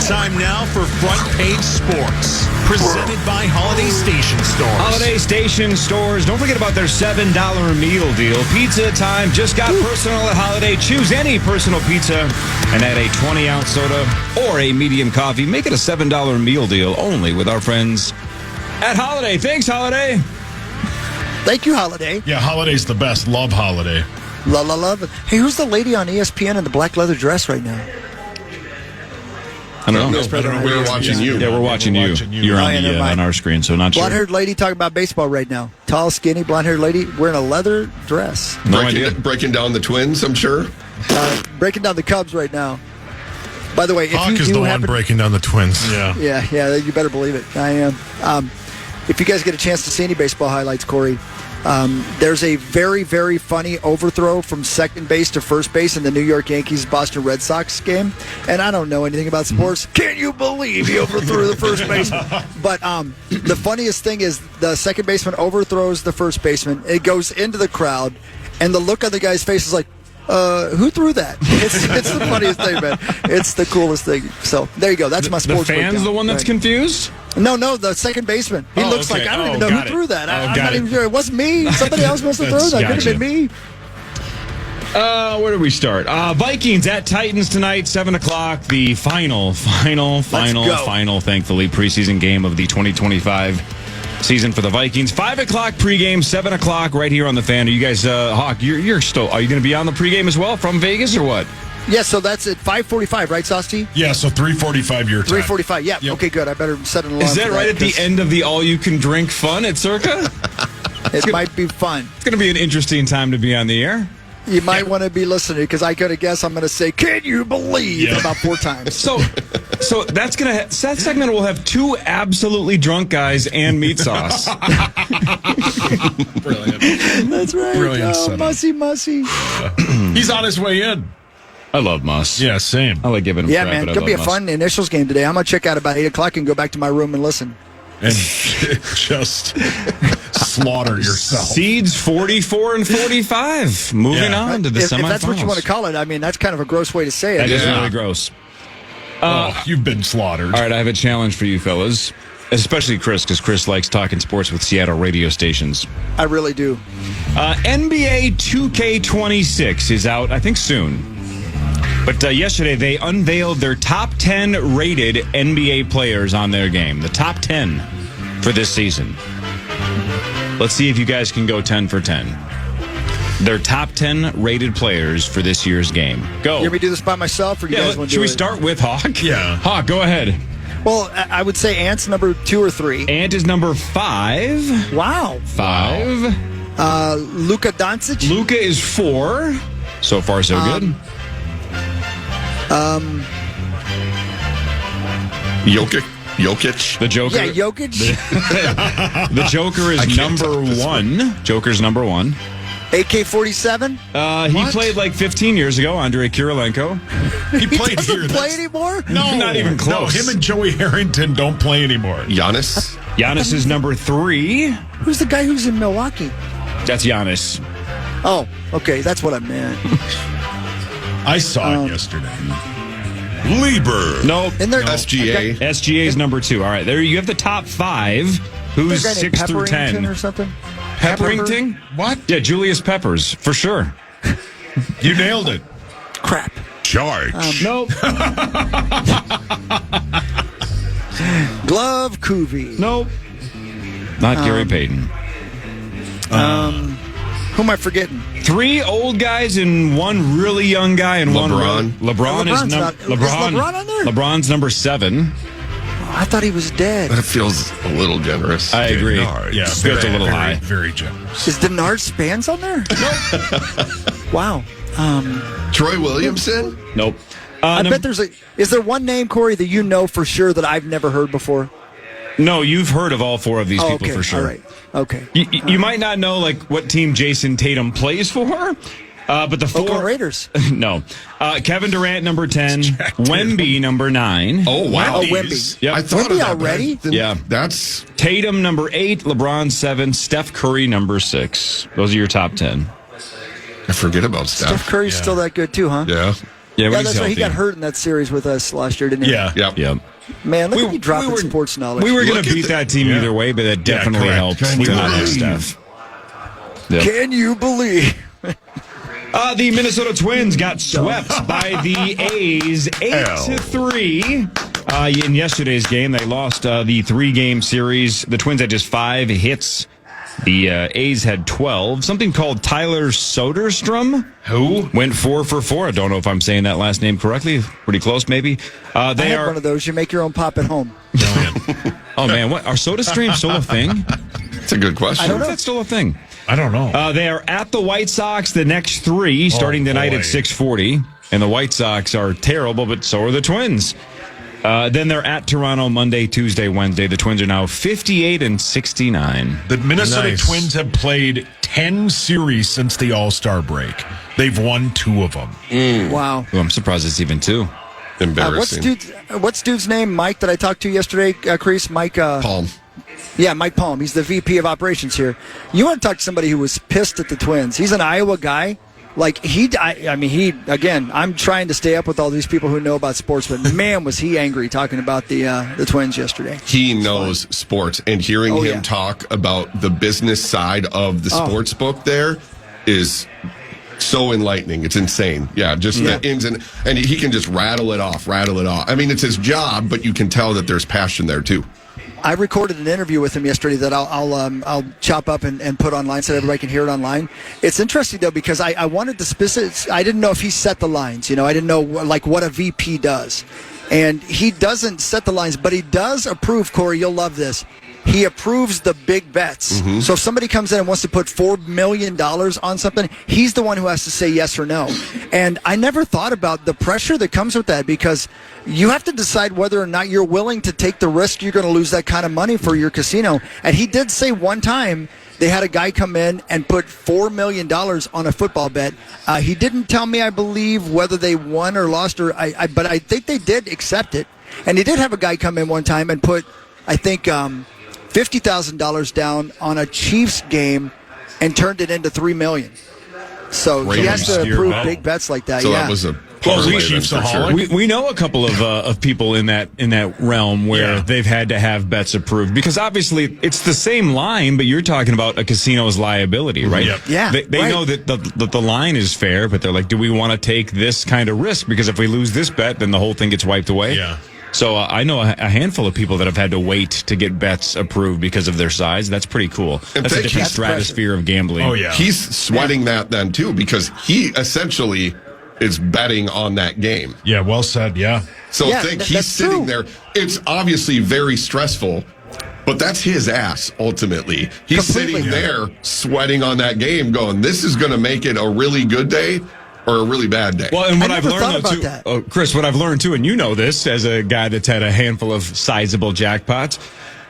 Time now for Front Page Sports, presented by Holiday Station Stores. Holiday Station Stores. Don't forget about their $7 meal deal. Pizza time just got personal at Holiday. Choose any personal pizza and add a 20-ounce soda or a medium coffee. Make it a $7 meal deal only with our friends at Holiday. Thanks, Holiday. Thank you, Holiday. Yeah, Holiday's the best. Love Holiday. Love it. Hey, who's the lady on ESPN in the black leather dress right now? I don't know. We're watching you. Yeah, we're watching you. You're on our screen, so not sure. Blonde-haired lady talking about baseball right now. Tall, skinny, blonde-haired lady wearing a leather dress. No idea. Breaking down the Twins, I'm sure. Breaking down the Cubs right now. By the way, Hawk is the one breaking down the Twins. Yeah, you better believe it. I am. If you guys get a chance to see any baseball highlights, Corey, there's a very, very funny overthrow from second base to first base in the New York Yankees-Boston Red Sox game. And I don't know anything about sports. Can you believe he overthrew the first baseman? But the funniest thing is the second baseman overthrows the first baseman. It goes into the crowd, and the look on the guy's face is like, who threw that? It's the funniest thing, man. It's the coolest thing. So there you go. That's my sports. The fan's breakdown. The one that's confused? No, the second baseman. He looks like, I don't even know who threw that. I'm not even sure. It wasn't me. Somebody else must have thrown that. Could have been me. Where do we start? Vikings at Titans tonight, 7 o'clock. The final, thankfully, preseason game of the 2025 season for the Vikings. 5 o'clock pregame, 7 o'clock right here on the Fan. Are you guys, Hawk, you're still, are you going to be on the pregame as well from Vegas or what? Yeah, so that's at 5:45, right, Saucy? Yeah, so 3:45 your time. 3:45, yeah. Yep. Okay, good. I better set an alarm. Is that right at the end of the all-you-can-drink fun at Circa? It might be fun. It's going to be an interesting time to be on the air. You might want to be listening because I could have guessed I'm going to say, "Can you believe?" about 4 times. So that's going to that segment will have 2 absolutely drunk guys and meat sauce. Brilliant. That's right. Brilliant. Mussy. He's on his way in. I love Muss. Yeah, same. I like giving him crap, man. but Could be a Muss. fun initials game today. I'm going to check out about 8 o'clock and go back to my room and listen. And just slaughter yourself. Seeds 44 and 45. Moving on to the semifinals. If that's what you want to call it, I mean, that's kind of a gross way to say it. That is really gross. You've been slaughtered. All right, I have a challenge for you fellas, especially Chris, because Chris likes talking sports with Seattle radio stations. I really do. NBA 2K26 is out, I think, soon. But yesterday, they unveiled their top 10 rated NBA players on their game. The top 10 for this season. Let's see if you guys can go 10 for 10. Their top 10 rated players for this year's game. Go. You want me to do this by myself, or you guys want to do it? Should we start with Hawk? Yeah. Hawk, go ahead. Well, I would say Ant's number 2 or 3. Ant is number 5. Wow. 5. Luka Doncic. Luka is 4. So far, so good. Jokic. The Joker. Yeah, Jokic. The Joker is number 1. Joker's number 1. AK-47. He played like 15 years ago. Andrei Kirilenko. He played doesn't here. play anymore? No, not even close. No, him and Joey Harrington don't play anymore. Giannis is number 3. Who's the guy who's in Milwaukee? That's Giannis. Oh, okay, that's what I meant. I saw it yesterday. Lieber. Nope. SGA. SGA is number 2. All right, there you have the top 5. Who's 6 through 10? Or something? Pepperington? What? Yeah, Julius Peppers, for sure. You nailed it. Crap. Charge. Nope. Glove Coovey. Nope. Not Gary Payton. Who am I forgetting? 3 old guys and 1 really young guy and LeBron. one. LeBron is LeBron on there? LeBron's number 7. I thought he was dead. That feels a little generous. I agree. Yeah, Feels a little high. Very generous. Is Denard Spans on there? Nope. Wow. Troy Williamson? Nope. I bet there's is there one name, Corey, that you know for sure that I've never heard before? No, you've heard of all four of these people okay. for sure. All right. Okay. You might not know like what team Jason Tatum plays for, but the four Oakland Raiders. No, Kevin Durant number 10, Wemby number 9. Oh wow, Wemby. Yep. I thought Wemby of that, already? but Yeah. that's Tatum number 8, LeBron 7, Steph Curry number 6. Those are your top 10. I forget about Steph. Steph Curry's still that good too, huh? Yeah. Yeah, Yeah, that's right. He got hurt in that series with us last year, didn't he? Yeah. Yep. Yep. Man, look at you dropping sports knowledge. We were going Look to at beat the- that team either way, but that definitely correct. helped Can to you not have believe? Steph. Yep. Can you believe? The Minnesota Twins got swept by the A's 8-3. In yesterday's game, they lost the 3-game series. The Twins had just 5 hits. The A's had 12. Something called Tyler Soderstrom. Who? Went 4 for 4. I don't know if I'm saying that last name correctly. Pretty close, maybe. I They had are. one of those. You make your own pop at home. Oh man, what are Soda Streams still a thing? That's a good question. I don't know. Is that still a thing? I don't know. They are at the White Sox the next 3, starting tonight boy. at 6:40. And the White Sox are terrible, but so are the Twins. Then they're at Toronto Monday, Tuesday, Wednesday. The Twins are now 58-69. The Minnesota Nice. Twins have played 10 series since the All-Star break. They've won 2 of them. Wow. Oh, I'm surprised it's even 2. Embarrassing. What's dude's name? Mike that I talked to yesterday, Crease? Mike Palm. Yeah, Mike Palm. He's the VP of operations here. You want to talk to somebody who was pissed at the Twins. He's an Iowa guy. Like, again, I'm trying to stay up with all these people who know about sports, but man, was he angry talking about the Twins yesterday. He knows sports, and hearing him yeah. talk about the business side of the sports book there is so enlightening. It's insane. Yeah, just the ins and he can just rattle it off. I mean, it's his job, but you can tell that there's passion there too. I recorded an interview with him yesterday that I'll chop up and put online so that everybody can hear it online. It's interesting though because I wanted to I didn't know if he set the lines. I didn't know like what a VP does, and he doesn't set the lines, but he does approve. Corey, you'll love this. He approves the big bets. Mm-hmm. So if somebody comes in and wants to put $4 million on something, he's the one who has to say yes or no. And I never thought about the pressure that comes with that because you have to decide whether or not you're willing to take the risk you're going to lose that kind of money for your casino. And he did say one time they had a guy come in and put $4 million on a football bet. He didn't tell me, I believe, whether they won or lost, but I think they did accept it. And he did have a guy come in one time and put, I think, $50,000 down on a Chiefs game and turned it into $3 million. So Great he has to obscure approve bet. big bets like that. So yeah. that was a Well, parlay we then for Chiefsaholic. sure. We know a couple of people in that realm where they've had to have bets approved because obviously it's the same line, but you're talking about a casino's liability, right? Yep. Yeah, They right. know that the line is fair, but they're like, do we want to take this kind of risk? Because if we lose this bet, then the whole thing gets wiped away. Yeah. So I know a handful of people that have had to wait to get bets approved because of their size. That's pretty cool. And That's a think different he's- stratosphere of gambling. Oh, yeah. He's sweating that then too because he essentially is betting on that game. Yeah, well said. Yeah. So Yeah, think that's he's sitting true. there. It's obviously very stressful, but that's his ass ultimately. He's Completely. sitting there sweating on that game going, this is going to make it a really good day or a really bad day. Well, and what I I've never learned thought though, about too, that. Chris, what I've learned too, and you know this as a guy that's had a handful of sizable jackpots,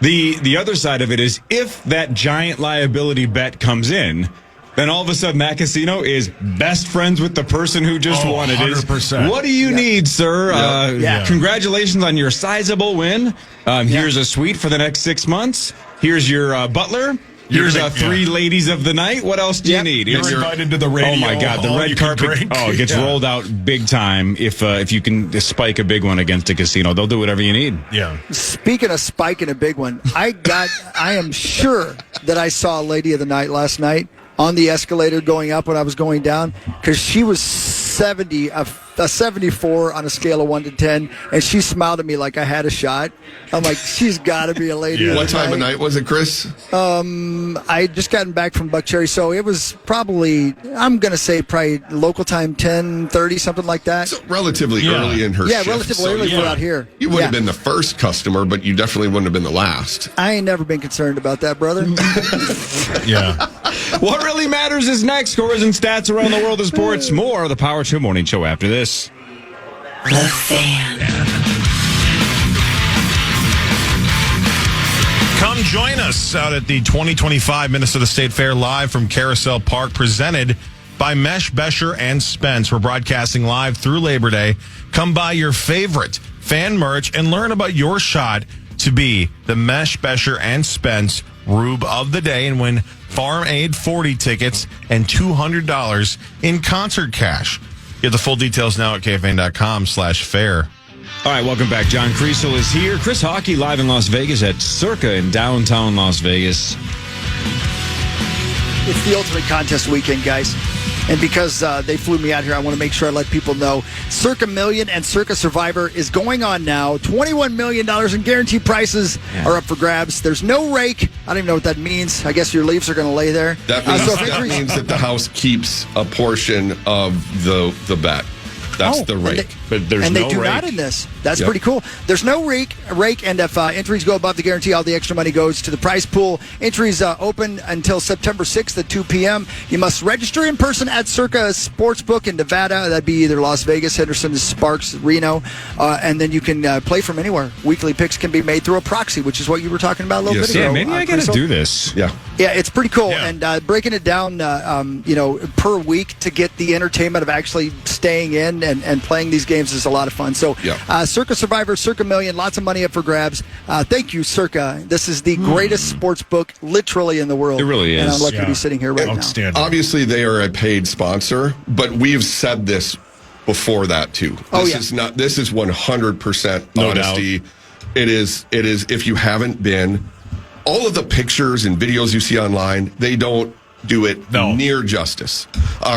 the other side of it is if that giant liability bet comes in, then all of a sudden that casino is best friends with the person who just Oh, won it. Is 100%. what do you need, sir? Yeah. Congratulations on your sizable win. Here's a suite for the next 6 months. Here's your butler. Here's You're gonna- 3 ladies of the night. What else do you need? You're invited to the radio. Oh my God, the all red you can carpet! drink. Oh, it gets Yeah. rolled out big time if you can spike a big one against a casino. They'll do whatever you need. Yeah. Speaking of spiking a big one, I am sure that I saw a lady of the night last night on the escalator going up when I was going down because she was 70, a 74 on a scale of 1 to 10, and she smiled at me like I had a shot. I'm like, she's got to be a lady. Yeah. of the What time of night was it, Chris? I had just gotten back from Buck Cherry, so it was probably, I'm going to say probably local time 10:30, something like that. So relatively Yeah. early in her Yeah, shift. relatively so early you- for out here. You would have Yeah. been the first customer, but you definitely wouldn't have been the last. I ain't never been concerned about that, brother. Yeah. What really matters is next. Scores and stats around the world of sports. More of the Power 2 Morning Show after this. The Fan. Come join us out at the 2025 Minnesota State Fair live from Carousel Park, presented by Mesh, Besher, and Spence. We're broadcasting live through Labor Day. Come buy your favorite fan merch and learn about your shot to be the Mesh, Besher, and Spence Rube of the Day and win Farm Aid 40 tickets and $200 in concert cash. Get the full details now at KFAN.com/fair. All right, welcome back. John Kriesel is here. Chris Hockey live in Las Vegas at Circa in downtown Las Vegas. It's the ultimate contest weekend, guys. And because they flew me out here, I want to make sure I let people know Circa Million and Circa Survivor is going on now. $21 million in guaranteed prizes are up for grabs. There's no rake. I don't even know what that means. I guess your leaves are going to lay there. That means that the house keeps a portion of the bet. That's the rake. But there's no rake. And they do not in this. That's pretty cool. There's no rake, and if entries go above the guarantee, all the extra money goes to the prize pool. Entries open until September 6th at 2 p.m. You must register in person at Circa Sportsbook in Nevada. That'd be either Las Vegas, Henderson, Sparks, Reno, and then you can play from anywhere. Weekly picks can be made through a proxy, which is what you were talking about a little bit ago. Yeah, maybe I got to do this. Yeah, it's pretty cool. Yeah. And breaking it down, per week to get the entertainment of actually staying in and playing these games is a lot of fun. So, Circa Survivor, Circa Million, lots of money up for grabs. Thank you, Circa. This is the greatest sports book literally in the world. It really is. And I'm lucky to be sitting here right now. Obviously, they are a paid sponsor, but we've said this before that too. This is 100% honesty. It is. If you haven't been, all of the pictures and videos you see online, they don't do it near justice.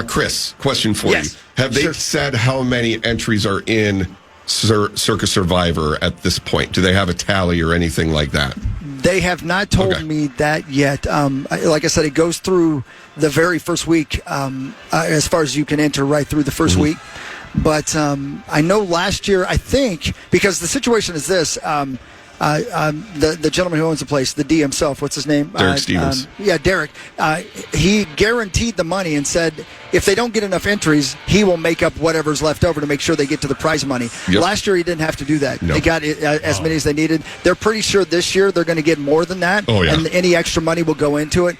Chris, question for you. Have they said how many entries are in Circa Survivor at this point? Do they have a tally or anything like that? They have not told me that yet. Like I said, it goes through the very first week as far as you can enter right through the first week. But I know last year, I think, because the situation is this, the gentleman who owns the place, the D himself, what's his name? Derek Stevens. Derek. He guaranteed the money and said if they don't get enough entries, he will make up whatever's left over to make sure they get to the prize money. Yep. Last year, he didn't have to do that. They got as many as they needed. They're pretty sure this year they're going to get more than that, and any extra money will go into it.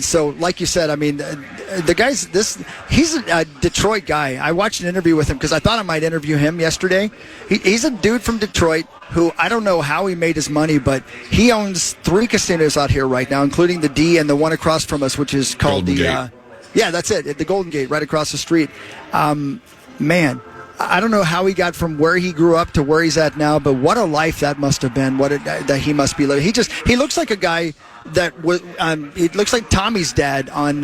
So, like you said, I mean, the guy's he's a Detroit guy. I watched an interview with him because I thought I might interview him yesterday. He's a dude from Detroit who I don't know how he made his money, but he owns 3 casinos out here right now, including the D and the one across from us, which is called Golden Gate. That's it, the Golden Gate, right across the street. Man, I don't know how he got from where he grew up to where he's at now, but what a life that must have been. That he must be living. He looks like a guy that was. He looks like Tommy's dad on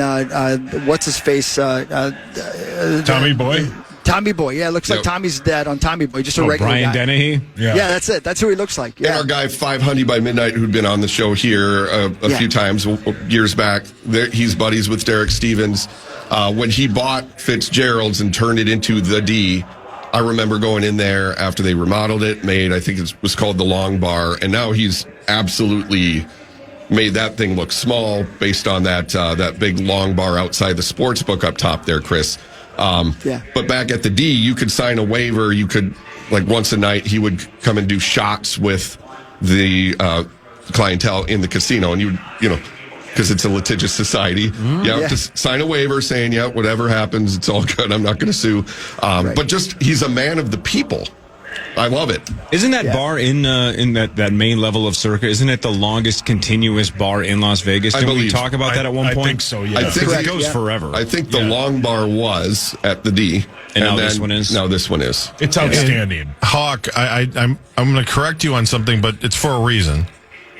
what's his face? Tommy Boy. Tommy Boy, it looks like Tommy's dad on Tommy Boy, just a regular Brian guy. Dennehy? Yeah, that's it. That's who he looks like. Yeah. And our guy, 500 by Midnight, who'd been on the show here a few times years back, he's buddies with Derek Stevens. When he bought Fitzgerald's and turned it into the D, I remember going in there after they remodeled it, I think it was called the Long Bar, and now he's absolutely made that thing look small based on that big long bar outside the sports book up top there, Chris. But back at the D, you could sign a waiver. You could, like, once a night, he would come and do shots with the clientele in the casino. And you know, because it's a litigious society, you have to sign a waiver saying, whatever happens, it's all good. I'm not going to sue. But just, he's a man of the people. I love it. Isn't that bar in that main level of Circa? Isn't it the longest continuous bar in Las Vegas? Didn't we talk about that at one point? I think so. Yeah, I think it goes forever. I think the long bar was at the D, and now this one is. Now this one is. It's outstanding. Hawk, I'm going to correct you on something, but it's for a reason.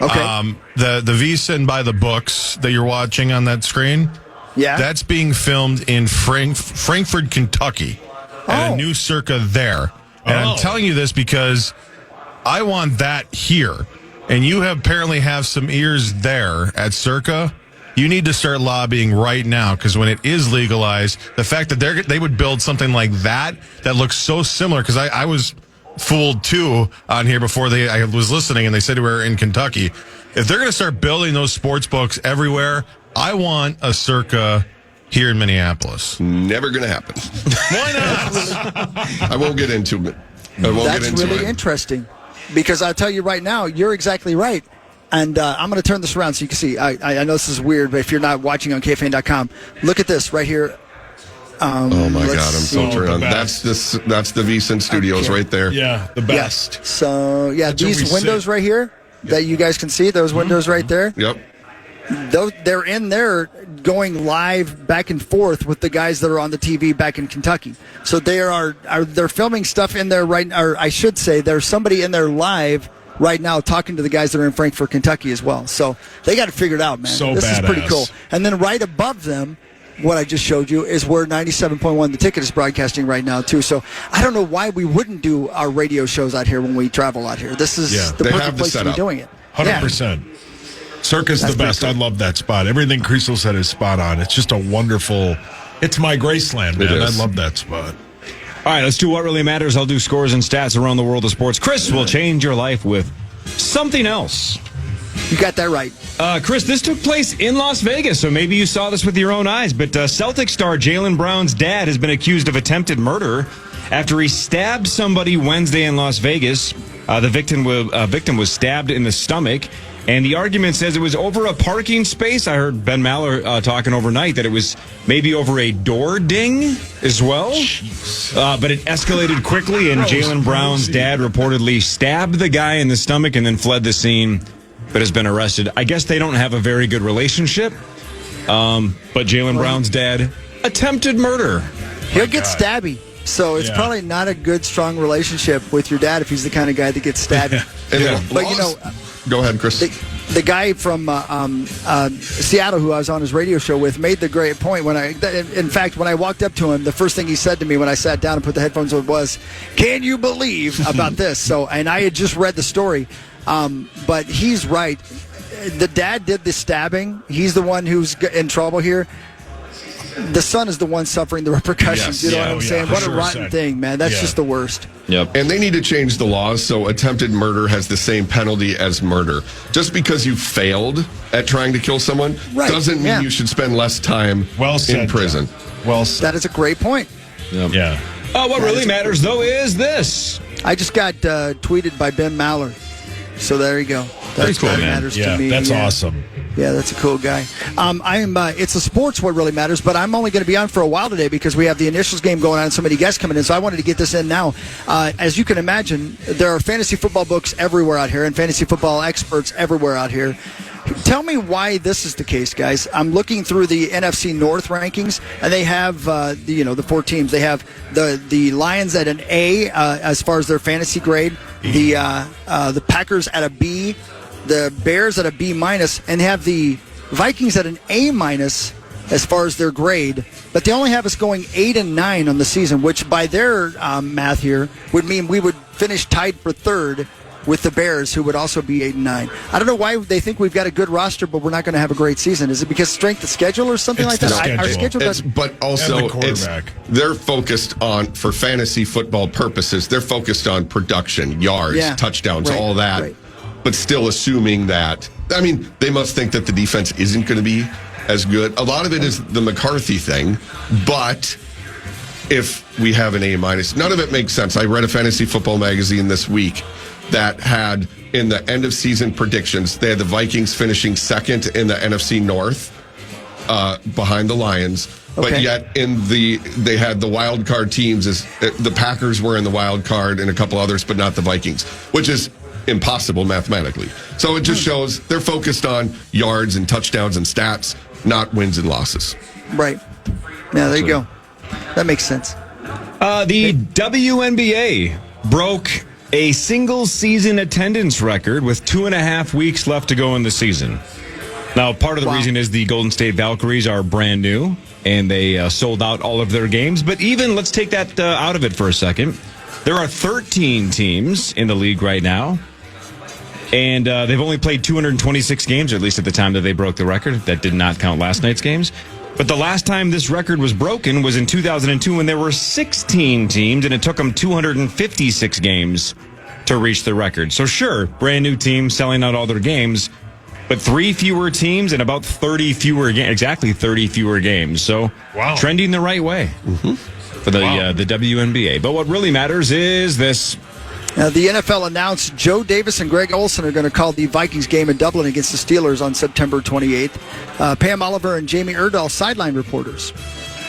Okay. The Visa and by the books that you're watching on that screen. Yeah. That's being filmed in Frankfort, Kentucky, at a new Circa there. And I'm telling you this because I want that here. And you apparently have some ears there at Circa. You need to start lobbying right now, because when it is legalized, the fact that they would build something like that looks so similar, because I was fooled too on here before I was listening, and they said we were in Kentucky. If they're going to start building those sports books everywhere, I want a Circa here in Minneapolis. Never going to happen. Why not? I won't get into it. That's really interesting, because I'll tell you right now, you're exactly right. And I'm going to turn this around so you can see. I know this is weird, but if you're not watching on KFAN.com, look at this right here. Oh my God! I'm so turned on. the That's the VSiN Studios right there. Yeah, the best. Yeah. So That's where these we windows sit. right here that you guys can see, those windows right there. Yep. They're in there going live back and forth with the guys that are on the TV back in Kentucky. So they're filming stuff in there right, or I should say, there's somebody in there live right now talking to the guys that are in Frankfort, Kentucky as well. So they got it figured out, man. So this is pretty badass. cool. And then right above them, what I just showed you is where 97.1 The Ticket is broadcasting right now too. So I don't know why we wouldn't do our radio shows out here when we travel out here. This is the they have perfect the place to be setup. doing it. 100%. Circa's That's the best. pretty I cool. love that spot. Everything Creasel said is spot on. It's just a wonderful. It's my Graceland, man. I is. love that spot. All right, let's do what really matters. I'll do scores and stats around the world of sports. Chris will change your life with something else. You got that right. Chris, this took place in Las Vegas, so maybe you saw this with your own eyes. But Celtic star Jaylen Brown's dad has been accused of attempted murder after he stabbed somebody Wednesday in Las Vegas. The victim was stabbed in the stomach. And the argument says it was over a parking space. I heard Ben Maller talking overnight that it was maybe over a door ding as well. But it escalated quickly, and Jaylen Brown's dad reportedly stabbed the guy in the stomach and then fled the scene, but has been arrested. I guess they don't have a very good relationship. But Jaylen Brown's dad attempted murder. He'll get stabby. So it's probably not a good, strong relationship with your dad if he's the kind of guy that gets stabbed. But, you know, go ahead, Chris. the guy from Seattle who I was on his radio show with made the great point. In fact, when I walked up to him, the first thing he said to me when I sat down and put the headphones on was, "Can you believe about this?" So, and I had just read the story, but he's right. The dad did the stabbing. He's the one who's in trouble here. The son is the one suffering the repercussions. You know what I'm saying? What a rotten thing, man. That's just the worst. Yep. And they need to change the laws so attempted murder has the same penalty as murder. Just because you failed at trying to kill someone doesn't mean you should spend less time in prison. John. Well said. That is a great point. Yep. Yeah. What really matters, though, is this. I just got tweeted by Ben Maller. So there you go. That's cool, what man. matters to me. That's awesome. Yeah, that's a cool guy. It's a sports what really matters, but I'm only going to be on for a while today because we have the initials game going on and so many guests coming in, so I wanted to get this in now. As you can imagine, there are fantasy football books everywhere out here and fantasy football experts everywhere out here. Tell me why this is the case, guys. I'm looking through the NFC North rankings, and they have the 4 teams. They have the Lions at an A as far as their fantasy grade, the Packers at a B, the Bears at a B minus, and have the Vikings at an A minus as far as their grade. But they only have us going 8 and 9 on the season, which by their math here would mean we would finish tied for third with the Bears, who would also be 8 and 9. I don't know why they think we've got a good roster, but we're not going to have a great season. Is it because strength of schedule or something like that? Our schedule doesn't. But also, they're focused on, for fantasy football purposes, they're focused on production, yards, touchdowns, all that. Right. But still assuming that, I mean, they must think that the defense isn't going to be as good. A lot of it is the McCarthy thing, but if we have an A minus, none of it makes sense. I read a fantasy football magazine this week that had, in the end of season predictions, they had the Vikings finishing second in the NFC North behind the Lions. But yet they had the wild card teams as the Packers were in the wild card and a couple others, but not the Vikings, which is impossible mathematically. So it just shows they're focused on yards and touchdowns and stats, not wins and losses. Right. Yeah, there you go. That makes sense. The WNBA broke a single season attendance record with 2.5 weeks left to go in the season. Now, part of the reason is the Golden State Valkyries are brand new and they sold out all of their games. But even, let's take that out of it for a second. There are 13 teams in the league right now. And they've only played 226 games, or at least at the time that they broke the record. That did not count last night's games. But the last time this record was broken was in 2002 when there were 16 teams, and it took them 256 games to reach the record. So sure, brand new teams selling out all their games, but 3 fewer teams and about 30 fewer games, exactly 30 fewer games. So trending the right way for the WNBA. But what really matters is this. The NFL announced Joe Davis and Greg Olsen are going to call the Vikings game in Dublin against the Steelers on September 28th. Pam Oliver and Jamie Erdahl, sideline reporters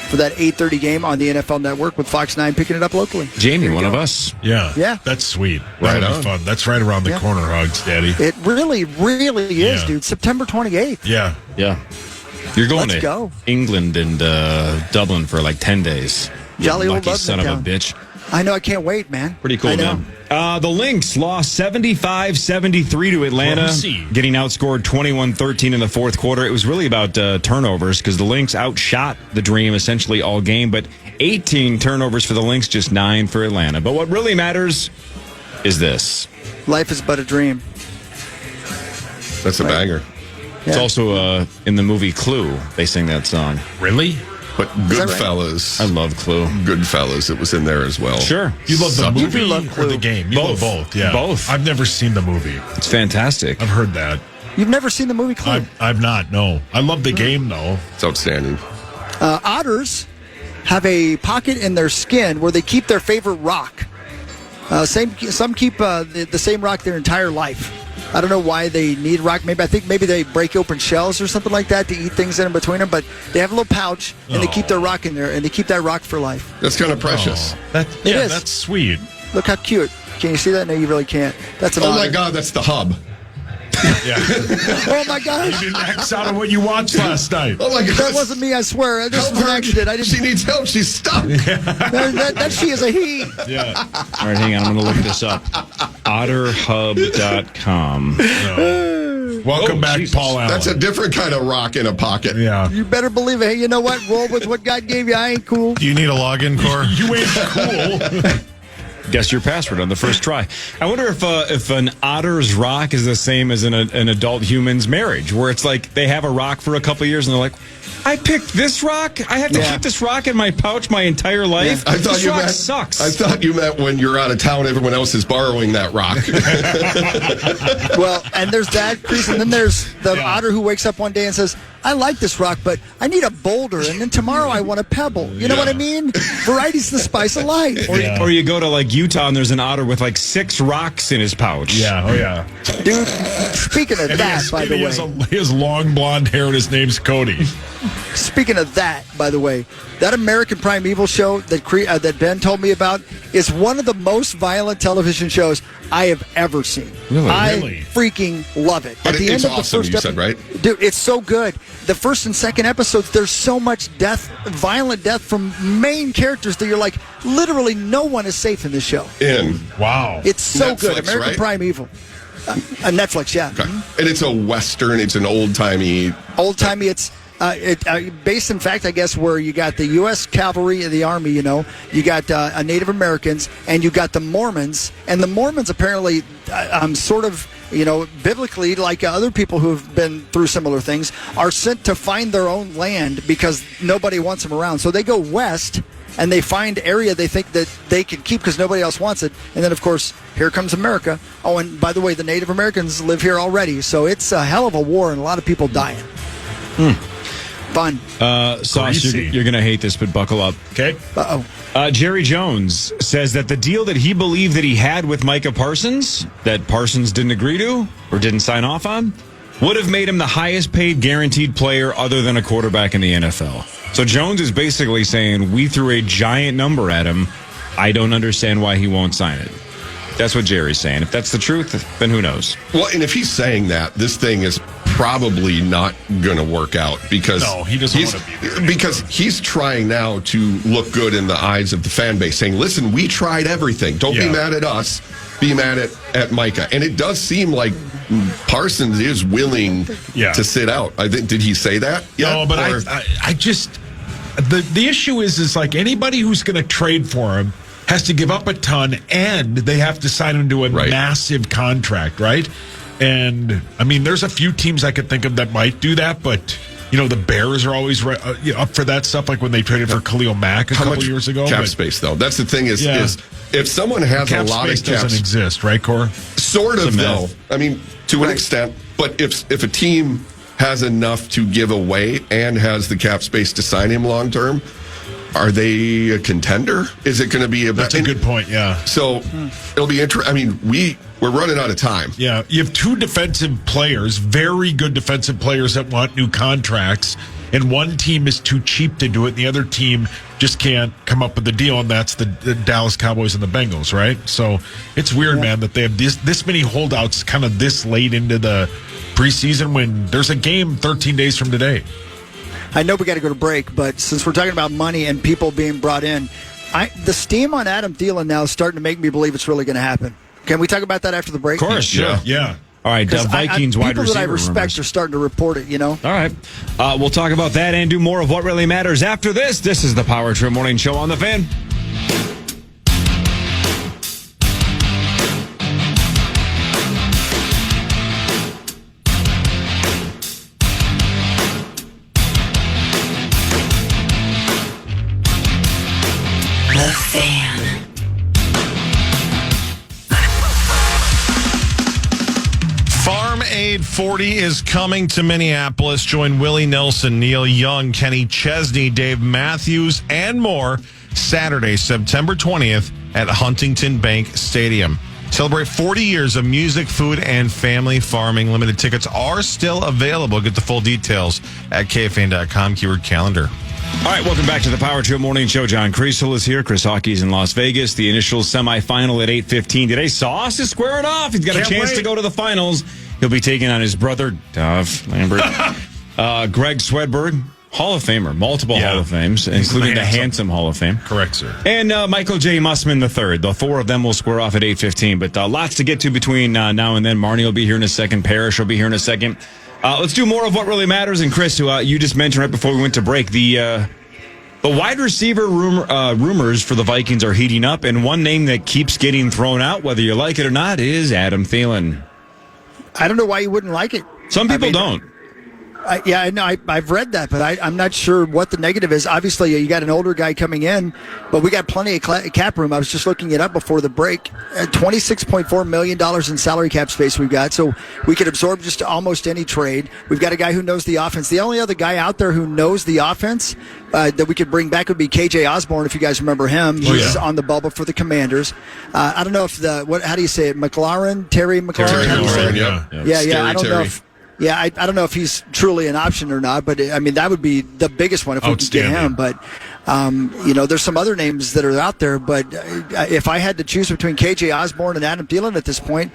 for that 8:30 game on the NFL Network, with Fox 9 picking it up locally. Jamie, one of us. Yeah. That's sweet. Right That'll on. be fun. That's right around the corner, Hugs, Daddy. It really, really is, Yeah. dude. September 28th. Yeah. Yeah. You're going Let's to go. England and Dublin for like 10 days. You Jolly old lucky London son of a town. bitch. I know. I can't wait, man. Pretty cool, I know. man. The Lynx lost 75-73 to Atlanta, Closey. getting outscored 21-13 in the fourth quarter. It was really about turnovers because the Lynx outshot the Dream essentially all game, but 18 turnovers for the Lynx, just 9 for Atlanta. But what really matters is this. Life is but a dream. That's a banger. It's also in the movie Clue. They sing that song. Really? But that right? Goodfellas. I love Clue. Goodfellas. It was in there as well. Sure. You love the Subject. movie love or the Clue. game? You love both, yeah. Both. I've never seen the movie. It's fantastic. I've heard that. You've never seen the movie Clue? I've not, no. I love the game, though. It's outstanding. Otters have a pocket in their skin where they keep their favorite rock. Some keep the same rock their entire life. I don't know why they need rock. Maybe they break open shells or something like that to eat things in between them. But they have a little pouch and they keep their rock in there, and they keep that rock for life. That's kind of precious. It is. That's sweet. Look how cute. Can you see that? No, you really can't. That's an Oh, my otter. God. That's the hub. Yeah. Oh my gosh. You didn't X out of what you watched last night. Oh, my God. That wasn't me, I swear. This was an accident. I didn't. She needs help. She's stuck. That she is a he. Yeah. All right, hang on. I'm going to look this up. Otterhub.com. Welcome back, Jesus. Paul Allen. That's a different kind of rock in a pocket. Yeah. You better believe it. Hey, you know what? Roll with what God gave you. I ain't cool. Do you need a login, Cor? You ain't cool. Guess your password on the first try. I wonder if an otter's rock is the same as an adult human's marriage, where it's like they have a rock for a couple of years and they're like, I picked this rock. I have to keep this rock in my pouch my entire life. I thought this you rock meant, sucks. I thought you meant when you're out of town, everyone else is borrowing that rock. Well, and there's that, Chris, and then there's the otter who wakes up one day and says, I like this rock, but I need a boulder, and then tomorrow I want a pebble. You know what I mean? Variety's the spice of life. Or you go to like Utah and there's an otter with like 6 rocks in his pouch. Yeah, oh yeah. Dude, speaking of that, by the way. He has long blonde hair and his name's Cody. Speaking of that, by the way, that American Primeval show that Ben told me about is one of the most violent television shows I have ever seen. Really? I Really? freaking love it. But it's awesome, you said, right? Dude, it's so good. The first and second episodes, there's so much death, violent death from main characters that you're like, literally no one is safe in this show. Wow. It's so Netflix, good. American right? Primeval. Netflix, yeah. Okay. And it's a Western. It's an old-timey. Old-timey, it's based in fact, I guess, where you got the U.S. cavalry and the army, you got Native Americans, and you got the Mormons. And the Mormons apparently, sort of, biblically, like other people who have been through similar things, are sent to find their own land because nobody wants them around. So they go west, and they find area they think that they can keep because nobody else wants it. And then, of course, here comes America. Oh, and by the way, the Native Americans live here already. So it's a hell of a war and a lot of people dying. Fun. Sauce, you're going to hate this, but buckle up. Okay. Uh-oh. Jerry Jones says that the deal that he believed that he had with Micah Parsons, that Parsons didn't agree to or didn't sign off on, would have made him the highest paid guaranteed player other than a quarterback in the NFL. So Jones is basically saying, we threw a giant number at him. I don't understand why he won't sign it. That's what Jerry's saying. If that's the truth, then who knows? Well, and if he's saying that, this thing is probably not going to work out because he doesn't want to be there. Because he's trying now to look good in the eyes of the fan base, saying, "Listen, we tried everything. Don't be mad at us. Be mad at Micah." And it does seem like Parsons is willing to sit out. I think. Did he say that? No, but I just the issue is like anybody who's going to trade for him has to give up a ton, and they have to sign him to a massive contract, right? And, I mean, there's a few teams I could think of that might do that, but, the Bears are always up for that stuff, like when they traded for Khalil Mack a couple years ago. Cap space, though. That's the thing is if someone has a lot of cap doesn't exist, right, Cor? Sort of, though. I mean, to an extent. But if a team has enough to give away and has the cap space to sign him long term, are they a contender? Is it going to be That's a good point, yeah. So it'll be interesting. I mean, we're running out of time. Yeah, you have two defensive players, very good defensive players that want new contracts, and one team is too cheap to do it, and the other team just can't come up with a deal, and that's the Dallas Cowboys and the Bengals, right? So it's weird, man, that they have this many holdouts kind of this late into the preseason when there's a game 13 days from today. I know we got to go to break, but since we're talking about money and people being brought in, the steam on Adam Thielen now is starting to make me believe it's really going to happen. Can we talk about that after the break? Of course, yeah. All right, Vikings wide receiver people that I respect rumors are starting to report it, All right. We'll talk about that and do more of what really matters after this. This is the Power Trip Morning Show on the Fan. The Fan. Farm Aid 40 is coming to Minneapolis. Join Willie Nelson, Neil Young, Kenny Chesney, Dave Matthews, and more Saturday, September 20th at Huntington Bank Stadium. Celebrate 40 years of music, food, and family farming. Limited tickets are still available. Get the full details at KFAN.com, keyword calendar. All right, welcome back to the Power Trip Morning Show. John Kriesel is here. Chris Hockey's in Las Vegas. The initial semifinal at 8:15 today. Sauce is squaring off. He's got a chance to go to the finals. He'll be taking on his brother, Dov Lambert. Greg Swedberg, Hall of Famer, multiple Hall of Fames, including the handsome Hall of Fame. Correct, sir. And Michael J. Mussman III. The four of them will square off at 8:15, but lots to get to between now and then. Marnie will be here in a second. Parrish will be here in a second. Let's do more of what really matters. And Chris, who you just mentioned right before we went to break, the wide receiver rumors for the Vikings are heating up, and one name that keeps getting thrown out, whether you like it or not, is Adam Thielen. I don't know why you wouldn't like it. Some people don't. I've read that, but I'm not sure what the negative is. Obviously, you got an older guy coming in, but we got plenty of cap room. I was just looking it up before the break. $26.4 million in salary cap space we've got, so we could absorb just almost any trade. We've got a guy who knows the offense. The only other guy out there who knows the offense that we could bring back would be KJ Osborne, if you guys remember him. He's on the bubble for the Commanders. I don't know if how do you say it? Terry McLaurin? Yeah. I don't know if. Yeah, I don't know if he's truly an option or not, but I mean that would be the biggest one if we could get him. But there's some other names that are out there. But if I had to choose between KJ Osborne and Adam Thielen at this point,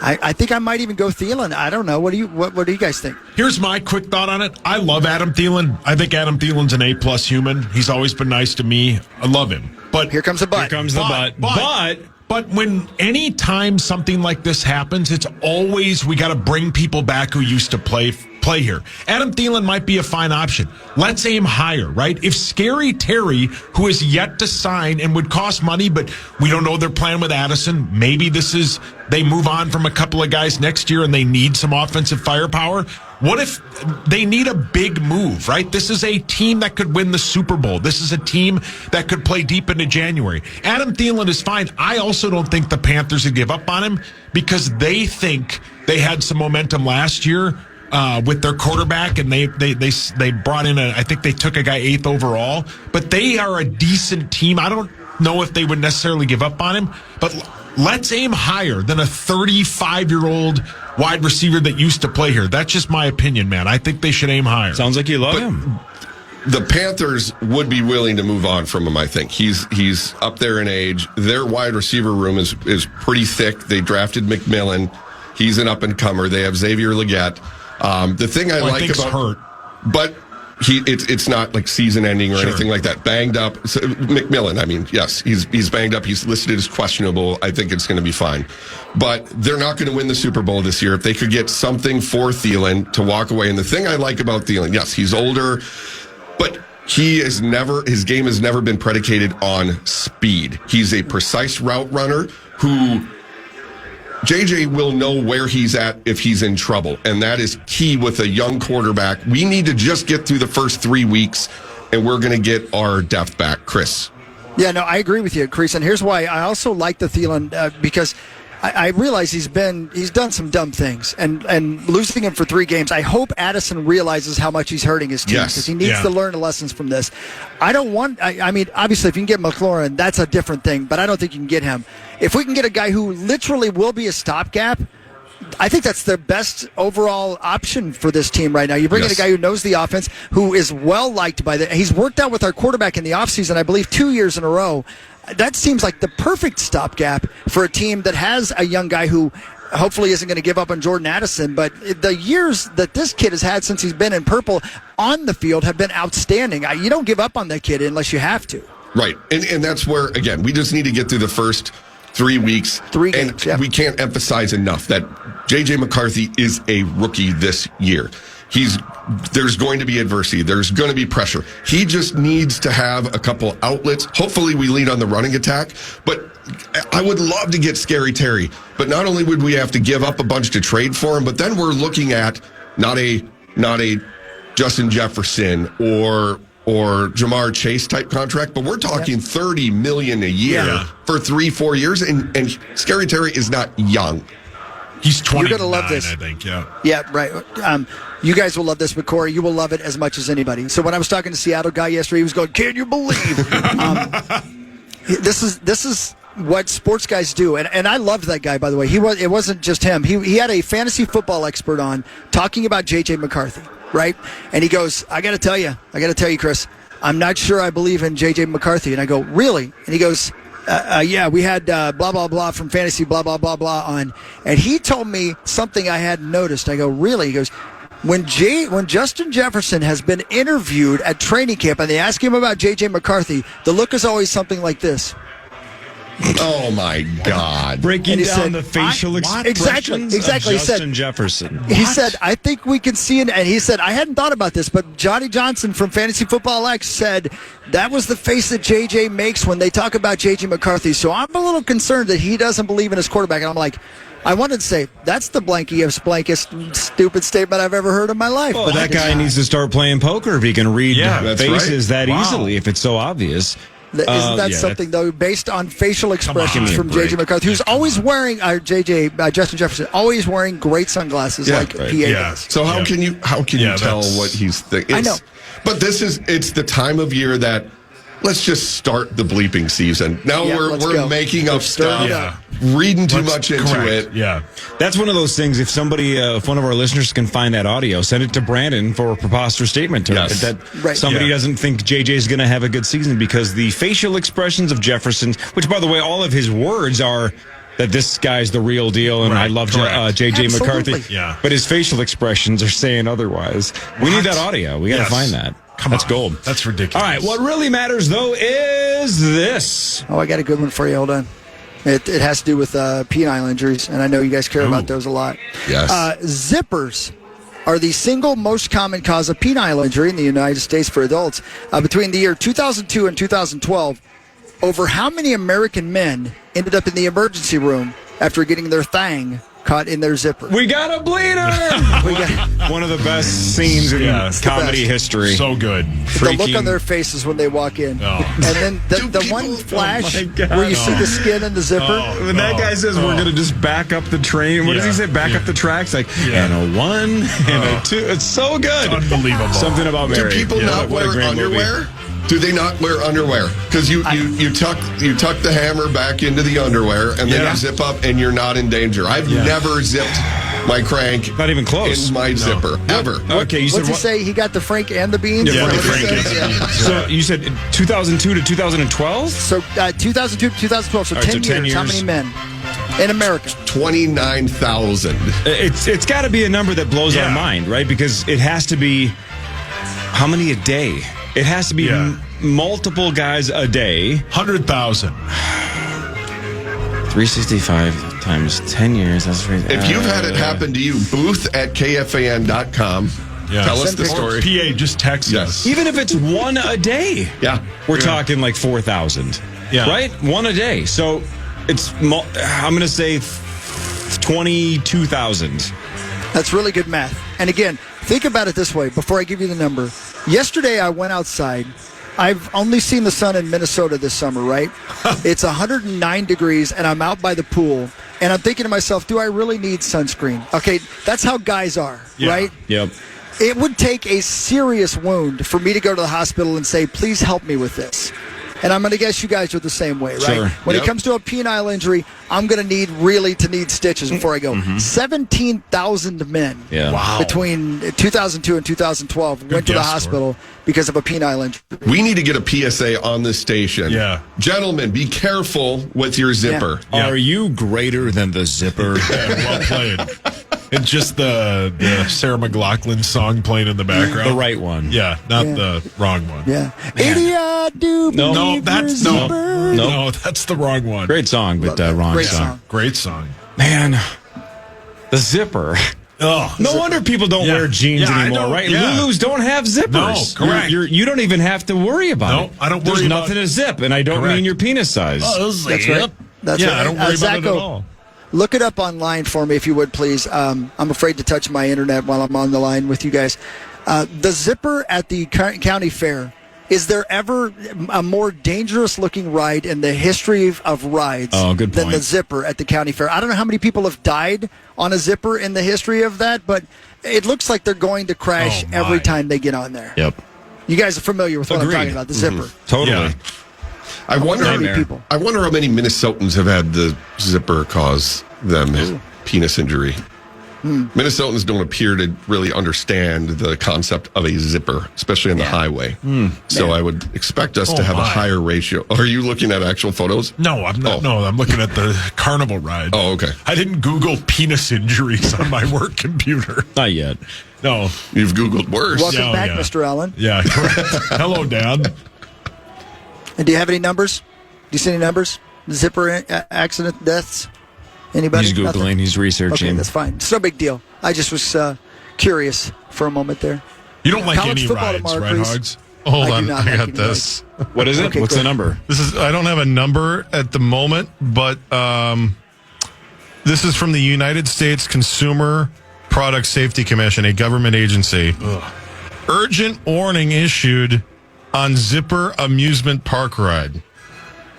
I think I might even go Thielen. I don't know. What do you guys think? Here's my quick thought on it. I love Adam Thielen. I think Adam Thielen's an A+ human. He's always been nice to me. I love him. But here comes the but. Here comes the but. But when any time something like this happens, it's always we got to bring people back who used to play here. Adam Thielen might be a fine option. Let's aim higher, right? If Scary Terry, who is yet to sign and would cost money, but we don't know their plan with Addison, maybe they move on from a couple of guys next year and they need some offensive firepower. What if they need a big move, right? This is a team that could win the Super Bowl. This is a team that could play deep into January. Adam Thielen is fine. I also don't think the Panthers would give up on him because they think they had some momentum last year with their quarterback, and they brought in I think they took a guy 8th overall, but they are a decent team. I don't know if they would necessarily give up on him, but let's aim higher than a 35-year-old wide receiver that used to play here. That's just my opinion, man. I think they should aim higher. Sounds like you love him. The Panthers would be willing to move on from him, I think. He's up there in age. Their wide receiver room is pretty thick. They drafted McMillan. He's an up-and-comer. They have Xavier Legette. The thing I like about hurt. But it's not like season ending or anything like that. Banged up. So, McMillan, I mean, yes, he's banged up. He's listed as questionable. I think it's going to be fine. But they're not going to win the Super Bowl this year. If they could get something for Thielen to walk away. And the thing I like about Thielen, yes, he's older, but his game has never been predicated on speed. He's a precise route runner who JJ will know where he's at if he's in trouble, and that is key with a young quarterback. We need to just get through the first 3 weeks, and we're going to get our depth back. Chris? Yeah, no, I agree with you, Chris, and here's why. I also like the Thielen because I realize he's done some dumb things, and losing him for 3 games. I hope Addison realizes how much he's hurting his team because he needs to learn the lessons from this. I mean, obviously, if you can get McLaurin, that's a different thing, but I don't think you can get him. If we can get a guy who literally will be a stopgap, I think that's the best overall option for this team right now. You bring in a guy who knows the offense, who is well liked by he's worked out with our quarterback in the offseason, I believe, 2 years in a row. That seems like the perfect stopgap for a team that has a young guy who hopefully isn't going to give up on Jordan Addison. But the years that this kid has had since he's been in purple on the field have been outstanding. You don't give up on that kid unless you have to. Right. And that's where, again, we just need to get through the first 3 weeks. 3 games, and we can't emphasize enough that J.J. McCarthy is a rookie this year. There's going to be adversity. There's going to be pressure. He just needs to have a couple outlets. Hopefully we lead on the running attack, but I would love to get Scary Terry. But not only would we have to give up a bunch to trade for him, but then we're looking at not a Justin Jefferson or Jamar Chase type contract, but we're talking $30 million a year for 3-4 years, and Scary Terry is not young. He's 29, You're gonna love this. I think, Yeah, right. You guys will love this, but Corey, you will love it as much as anybody. So when I was talking to Seattle guy yesterday, he was going, "Can you believe?" This is what sports guys do, and I loved that guy, by the way. It wasn't just him. He had a fantasy football expert on talking about J.J. McCarthy, right? And he goes, I got to tell you, Chris, I'm not sure I believe in J.J. McCarthy. And I go, really? And he goes, yeah, we had blah, blah, blah from fantasy, blah, blah, blah, blah on. And he told me something I hadn't noticed. I go, really? He goes, when Justin Jefferson has been interviewed at training camp and they ask him about J.J. McCarthy, the look is always something like this. Oh, my God. Breaking down the facial expressions exactly. of Justin Jefferson. He said, I think we can see it. And he said, I hadn't thought about this, but Johnny Johnson from Fantasy Football X said that was the face that JJ makes when they talk about JJ McCarthy. So I'm a little concerned that he doesn't believe in his quarterback. And I'm like, I wanted to say, that's the blankest stupid statement I've ever heard in my life. Well, that guy needs to start playing poker if he can read faces that easily, if it's so obvious. Isn't that something, though, based on facial expressions from J.J. McCarthy, who's always wearing, Justin Jefferson, always wearing great sunglasses like PA does. So how can you tell what he's thinking? I know. But it's the time of year that let's just start the bleeping season. Now we're making up stuff, reading too much into it. Yeah. That's one of those things. If somebody, if one of our listeners can find that audio, send it to Brandon for a preposterous statement to that somebody doesn't think JJ is going to have a good season because the facial expressions of Jefferson, which by the way, all of his words are that this guy's the real deal and I love J.J. McCarthy. Yeah. But his facial expressions are saying otherwise. We need that audio. We got to find that. That's gold. That's ridiculous. All right. What really matters, though, is this. Oh, I got a good one for you. Hold on. It has to do with penile injuries, and I know you guys care about those a lot. Yes. Zippers are the single most common cause of penile injury in the United States for adults. Between the year 2002 and 2012, over how many American men ended up in the emergency room after getting their thang caught in their zipper? We got a bleeder! One of the best scenes in comedy history. So good. The look on their faces when they walk in. Oh. And then the one flash where you see the skin in the zipper. When that guy says we're going to just back up the train, what does he say? Back up the tracks? Like, and a 1 and a 2. It's so good. It's unbelievable. Something about Mary. Do people not wear underwear? Do they not wear underwear? Because you tuck the hammer back into the underwear and then you zip up and you're not in danger. I've never zipped my crank. Not even close. In my zipper ever. Okay, what's he say? He got the Frank and the beans. Yeah, the Frank. So you said 2002 to 2012. So 2002 to 2012. So 10 years. How many men in America? 29,000. It's got to be a number that blows our mind, right? Because it has to be how many a day? It has to be multiple guys a day. 100,000. 365 times 10 years. That's right. If you've had it happen to you, booth@kfan.com. Tell us the story. PA, just text us. Even if it's one a day. We're talking like 4,000. Yeah. Right? One a day. So it's, I'm going to say 22,000. That's really good math. And again, think about it this way before I give you the number. Yesterday, I went outside. I've only seen the sun in Minnesota this summer, right? It's 109 degrees, and I'm out by the pool. And I'm thinking to myself, do I really need sunscreen? Okay, that's how guys are, right? Yep. It would take a serious wound for me to go to the hospital and say, please help me with this. And I'm going to guess you guys are the same way, right? Sure. When it comes to a penile injury, I'm going to need stitches before I go. 17,000 men between 2002 and 2012 went to the hospital because of a penile injury. We need to get a PSA on this station. Yeah. Gentlemen, be careful with your zipper. Yeah. Are you greater than the zipper? Well played. It's just the Sarah McLachlan song playing in the background. The right one. Yeah, not the wrong one. Yeah. Idiot, do No, that's no, that's the wrong one. Great song, but wrong Great song. Great song. Man, the zipper. Oh, no wonder people don't wear jeans anymore, right? Lulus don't have zippers. No, correct. You don't even have to worry about it. I don't worry There's about nothing to zip, and I don't mean your penis size. That's right. That's right. I don't worry about it at all. Look it up online for me, if you would, please. I'm afraid to touch my internet while I'm on the line with you guys. The zipper at the county fair. Is there ever a more dangerous-looking ride in the history of rides than the zipper at the county fair? I don't know how many people have died on a zipper in the history of that, but it looks like they're going to crash every time they get on there. Yep. You guys are familiar with what I'm talking about, the zipper. Totally. Yeah. I wonder how many Minnesotans have had the zipper cause them penis injury. Minnesotans don't appear to really understand the concept of a zipper, especially on the highway. So I would expect us to have a higher ratio. Are you looking at actual photos? No, I'm not. No, I'm looking at the carnival ride. Oh, okay. I didn't Google penis injuries on my work computer. Not yet. No. You've Googled worse. Welcome back, Mr. Allen. Yeah, correct. Hello, Dad. And do you have any numbers? Do you see any numbers? Zipper accident deaths? Anybody? He's Googling. Nothing? He's researching. Okay, that's fine. It's no big deal. I just was curious for a moment there. You don't like College any football rides, tomorrow, right, Chris? Hogs? Hold I on, do not I like got any this. What is it? Okay, What's cool. the number? I don't have a number at the moment, but this is from the United States Consumer Product Safety Commission, a government agency. Urgent warning issued on zipper amusement park ride.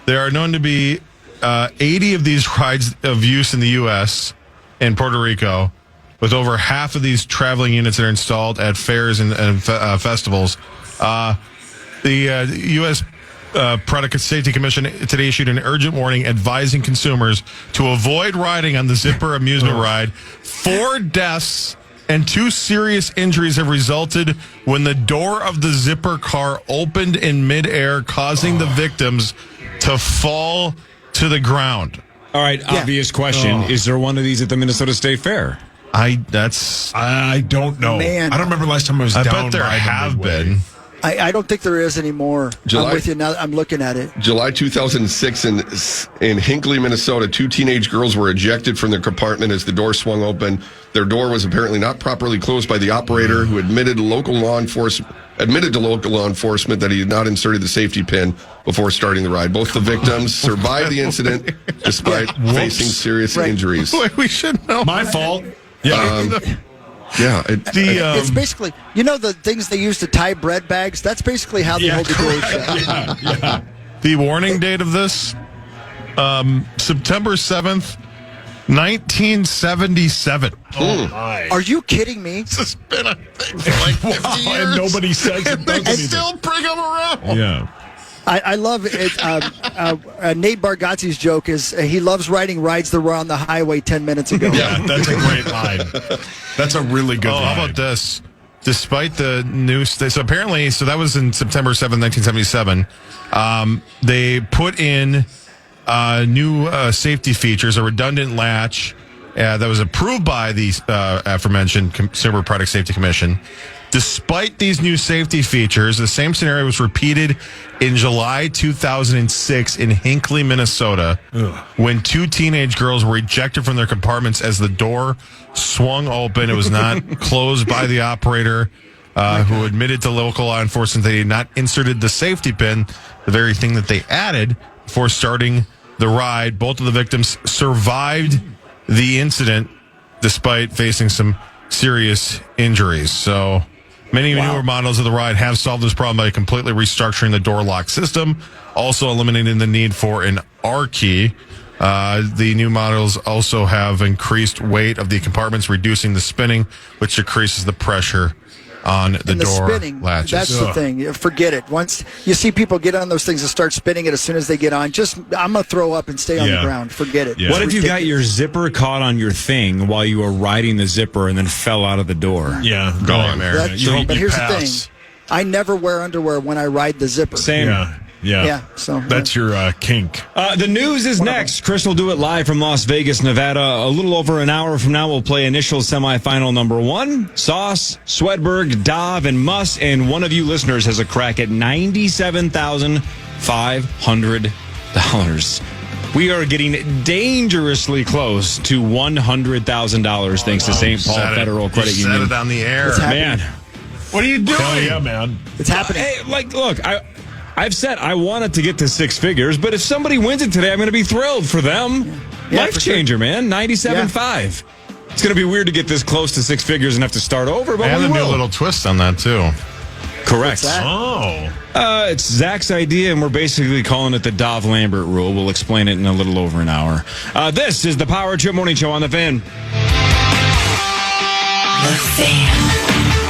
There are known to be 80 of these rides of use in the U.S. and Puerto Rico, with over half of these traveling units that are installed at fairs and festivals. The U.S. Product Safety Commission today issued an urgent warning advising consumers to avoid riding on the zipper amusement ride. 4 deaths and 2 serious injuries have resulted when the door of the zipper car opened in midair, causing the victims to fall to the ground. All right, obvious question. Is there one of these at the Minnesota State Fair? I don't know. Man. I don't remember last time I was down. I bet there have been. I don't think there is anymore. I'm with you now. I'm looking at it. July 2006 in Hinckley, Minnesota, 2 teenage girls were ejected from their compartment as the door swung open. Their door was apparently not properly closed by the operator, who admitted to local law enforcement that he had not inserted the safety pin before starting the ride. Both the victims survived the incident despite facing serious injuries. We should know. My fault. Yeah. It's basically, the things they use to tie bread bags? That's basically how they hold the door shut. The warning date of this, September 7th, 1977. Oh, my. Are you kidding me? This has been a thing for like 50 years. And nobody says it doesn't They still bring them around. Yeah. I love it. Nate Bargatze's joke is he loves riding rides that were on the highway 10 minutes ago. Yeah, that's a great line. That's a really good line. How about this? Despite the news, so apparently, that was in September 7th, 1977. They put in new safety features, a redundant latch that was approved by the aforementioned Consumer Product Safety Commission. Despite these new safety features, the same scenario was repeated in July 2006 in Hinckley, Minnesota, when 2 teenage girls were ejected from their compartments as the door swung open. It was not closed by the operator, who admitted to local law enforcement that he had not inserted the safety pin, the very thing that they added before starting the ride. Both of the victims survived the incident despite facing some serious injuries. So many newer models of the ride have solved this problem by completely restructuring the door lock system, also eliminating the need for an R key. The new models also have increased weight of the compartments, reducing the spinning, which decreases the pressure on the door spinning, latches. That's the thing. Forget it. Once you see people get on those things and start spinning it as soon as they get on, I'm going to throw up and stay on the ground. Forget it. What if you got your zipper caught on your thing while you were riding the zipper and then fell out of the door? Yeah, go on there. But here's the thing. I never wear underwear when I ride the zipper. Same. Yeah. So that's your kink. The news is next. Chris will do it live from Las Vegas, Nevada. A little over an hour from now, we'll play initial semifinal number 1. Sauce, Swedberg, Dov, and Muss. And one of you listeners has a crack at $97,500. We are getting dangerously close to $100,000 thanks to St. Paul Federal Credit Union. Said it on the air. Man. What are you doing? Hell yeah, man. It's happening. Hey, look, I've said I want it to get to 6 figures, but if somebody wins it today, I'm going to be thrilled for them. Life changer, man. 97.5. It's going to be weird to get this close to 6 figures and have to start over, but and we a will. new little twist on that, too. Correct. Oh. It's Zach's idea, and we're basically calling it the Dov Lambert rule. We'll explain it in a little over an hour. This is the Power Trip Morning Show on The Fan. The Fan.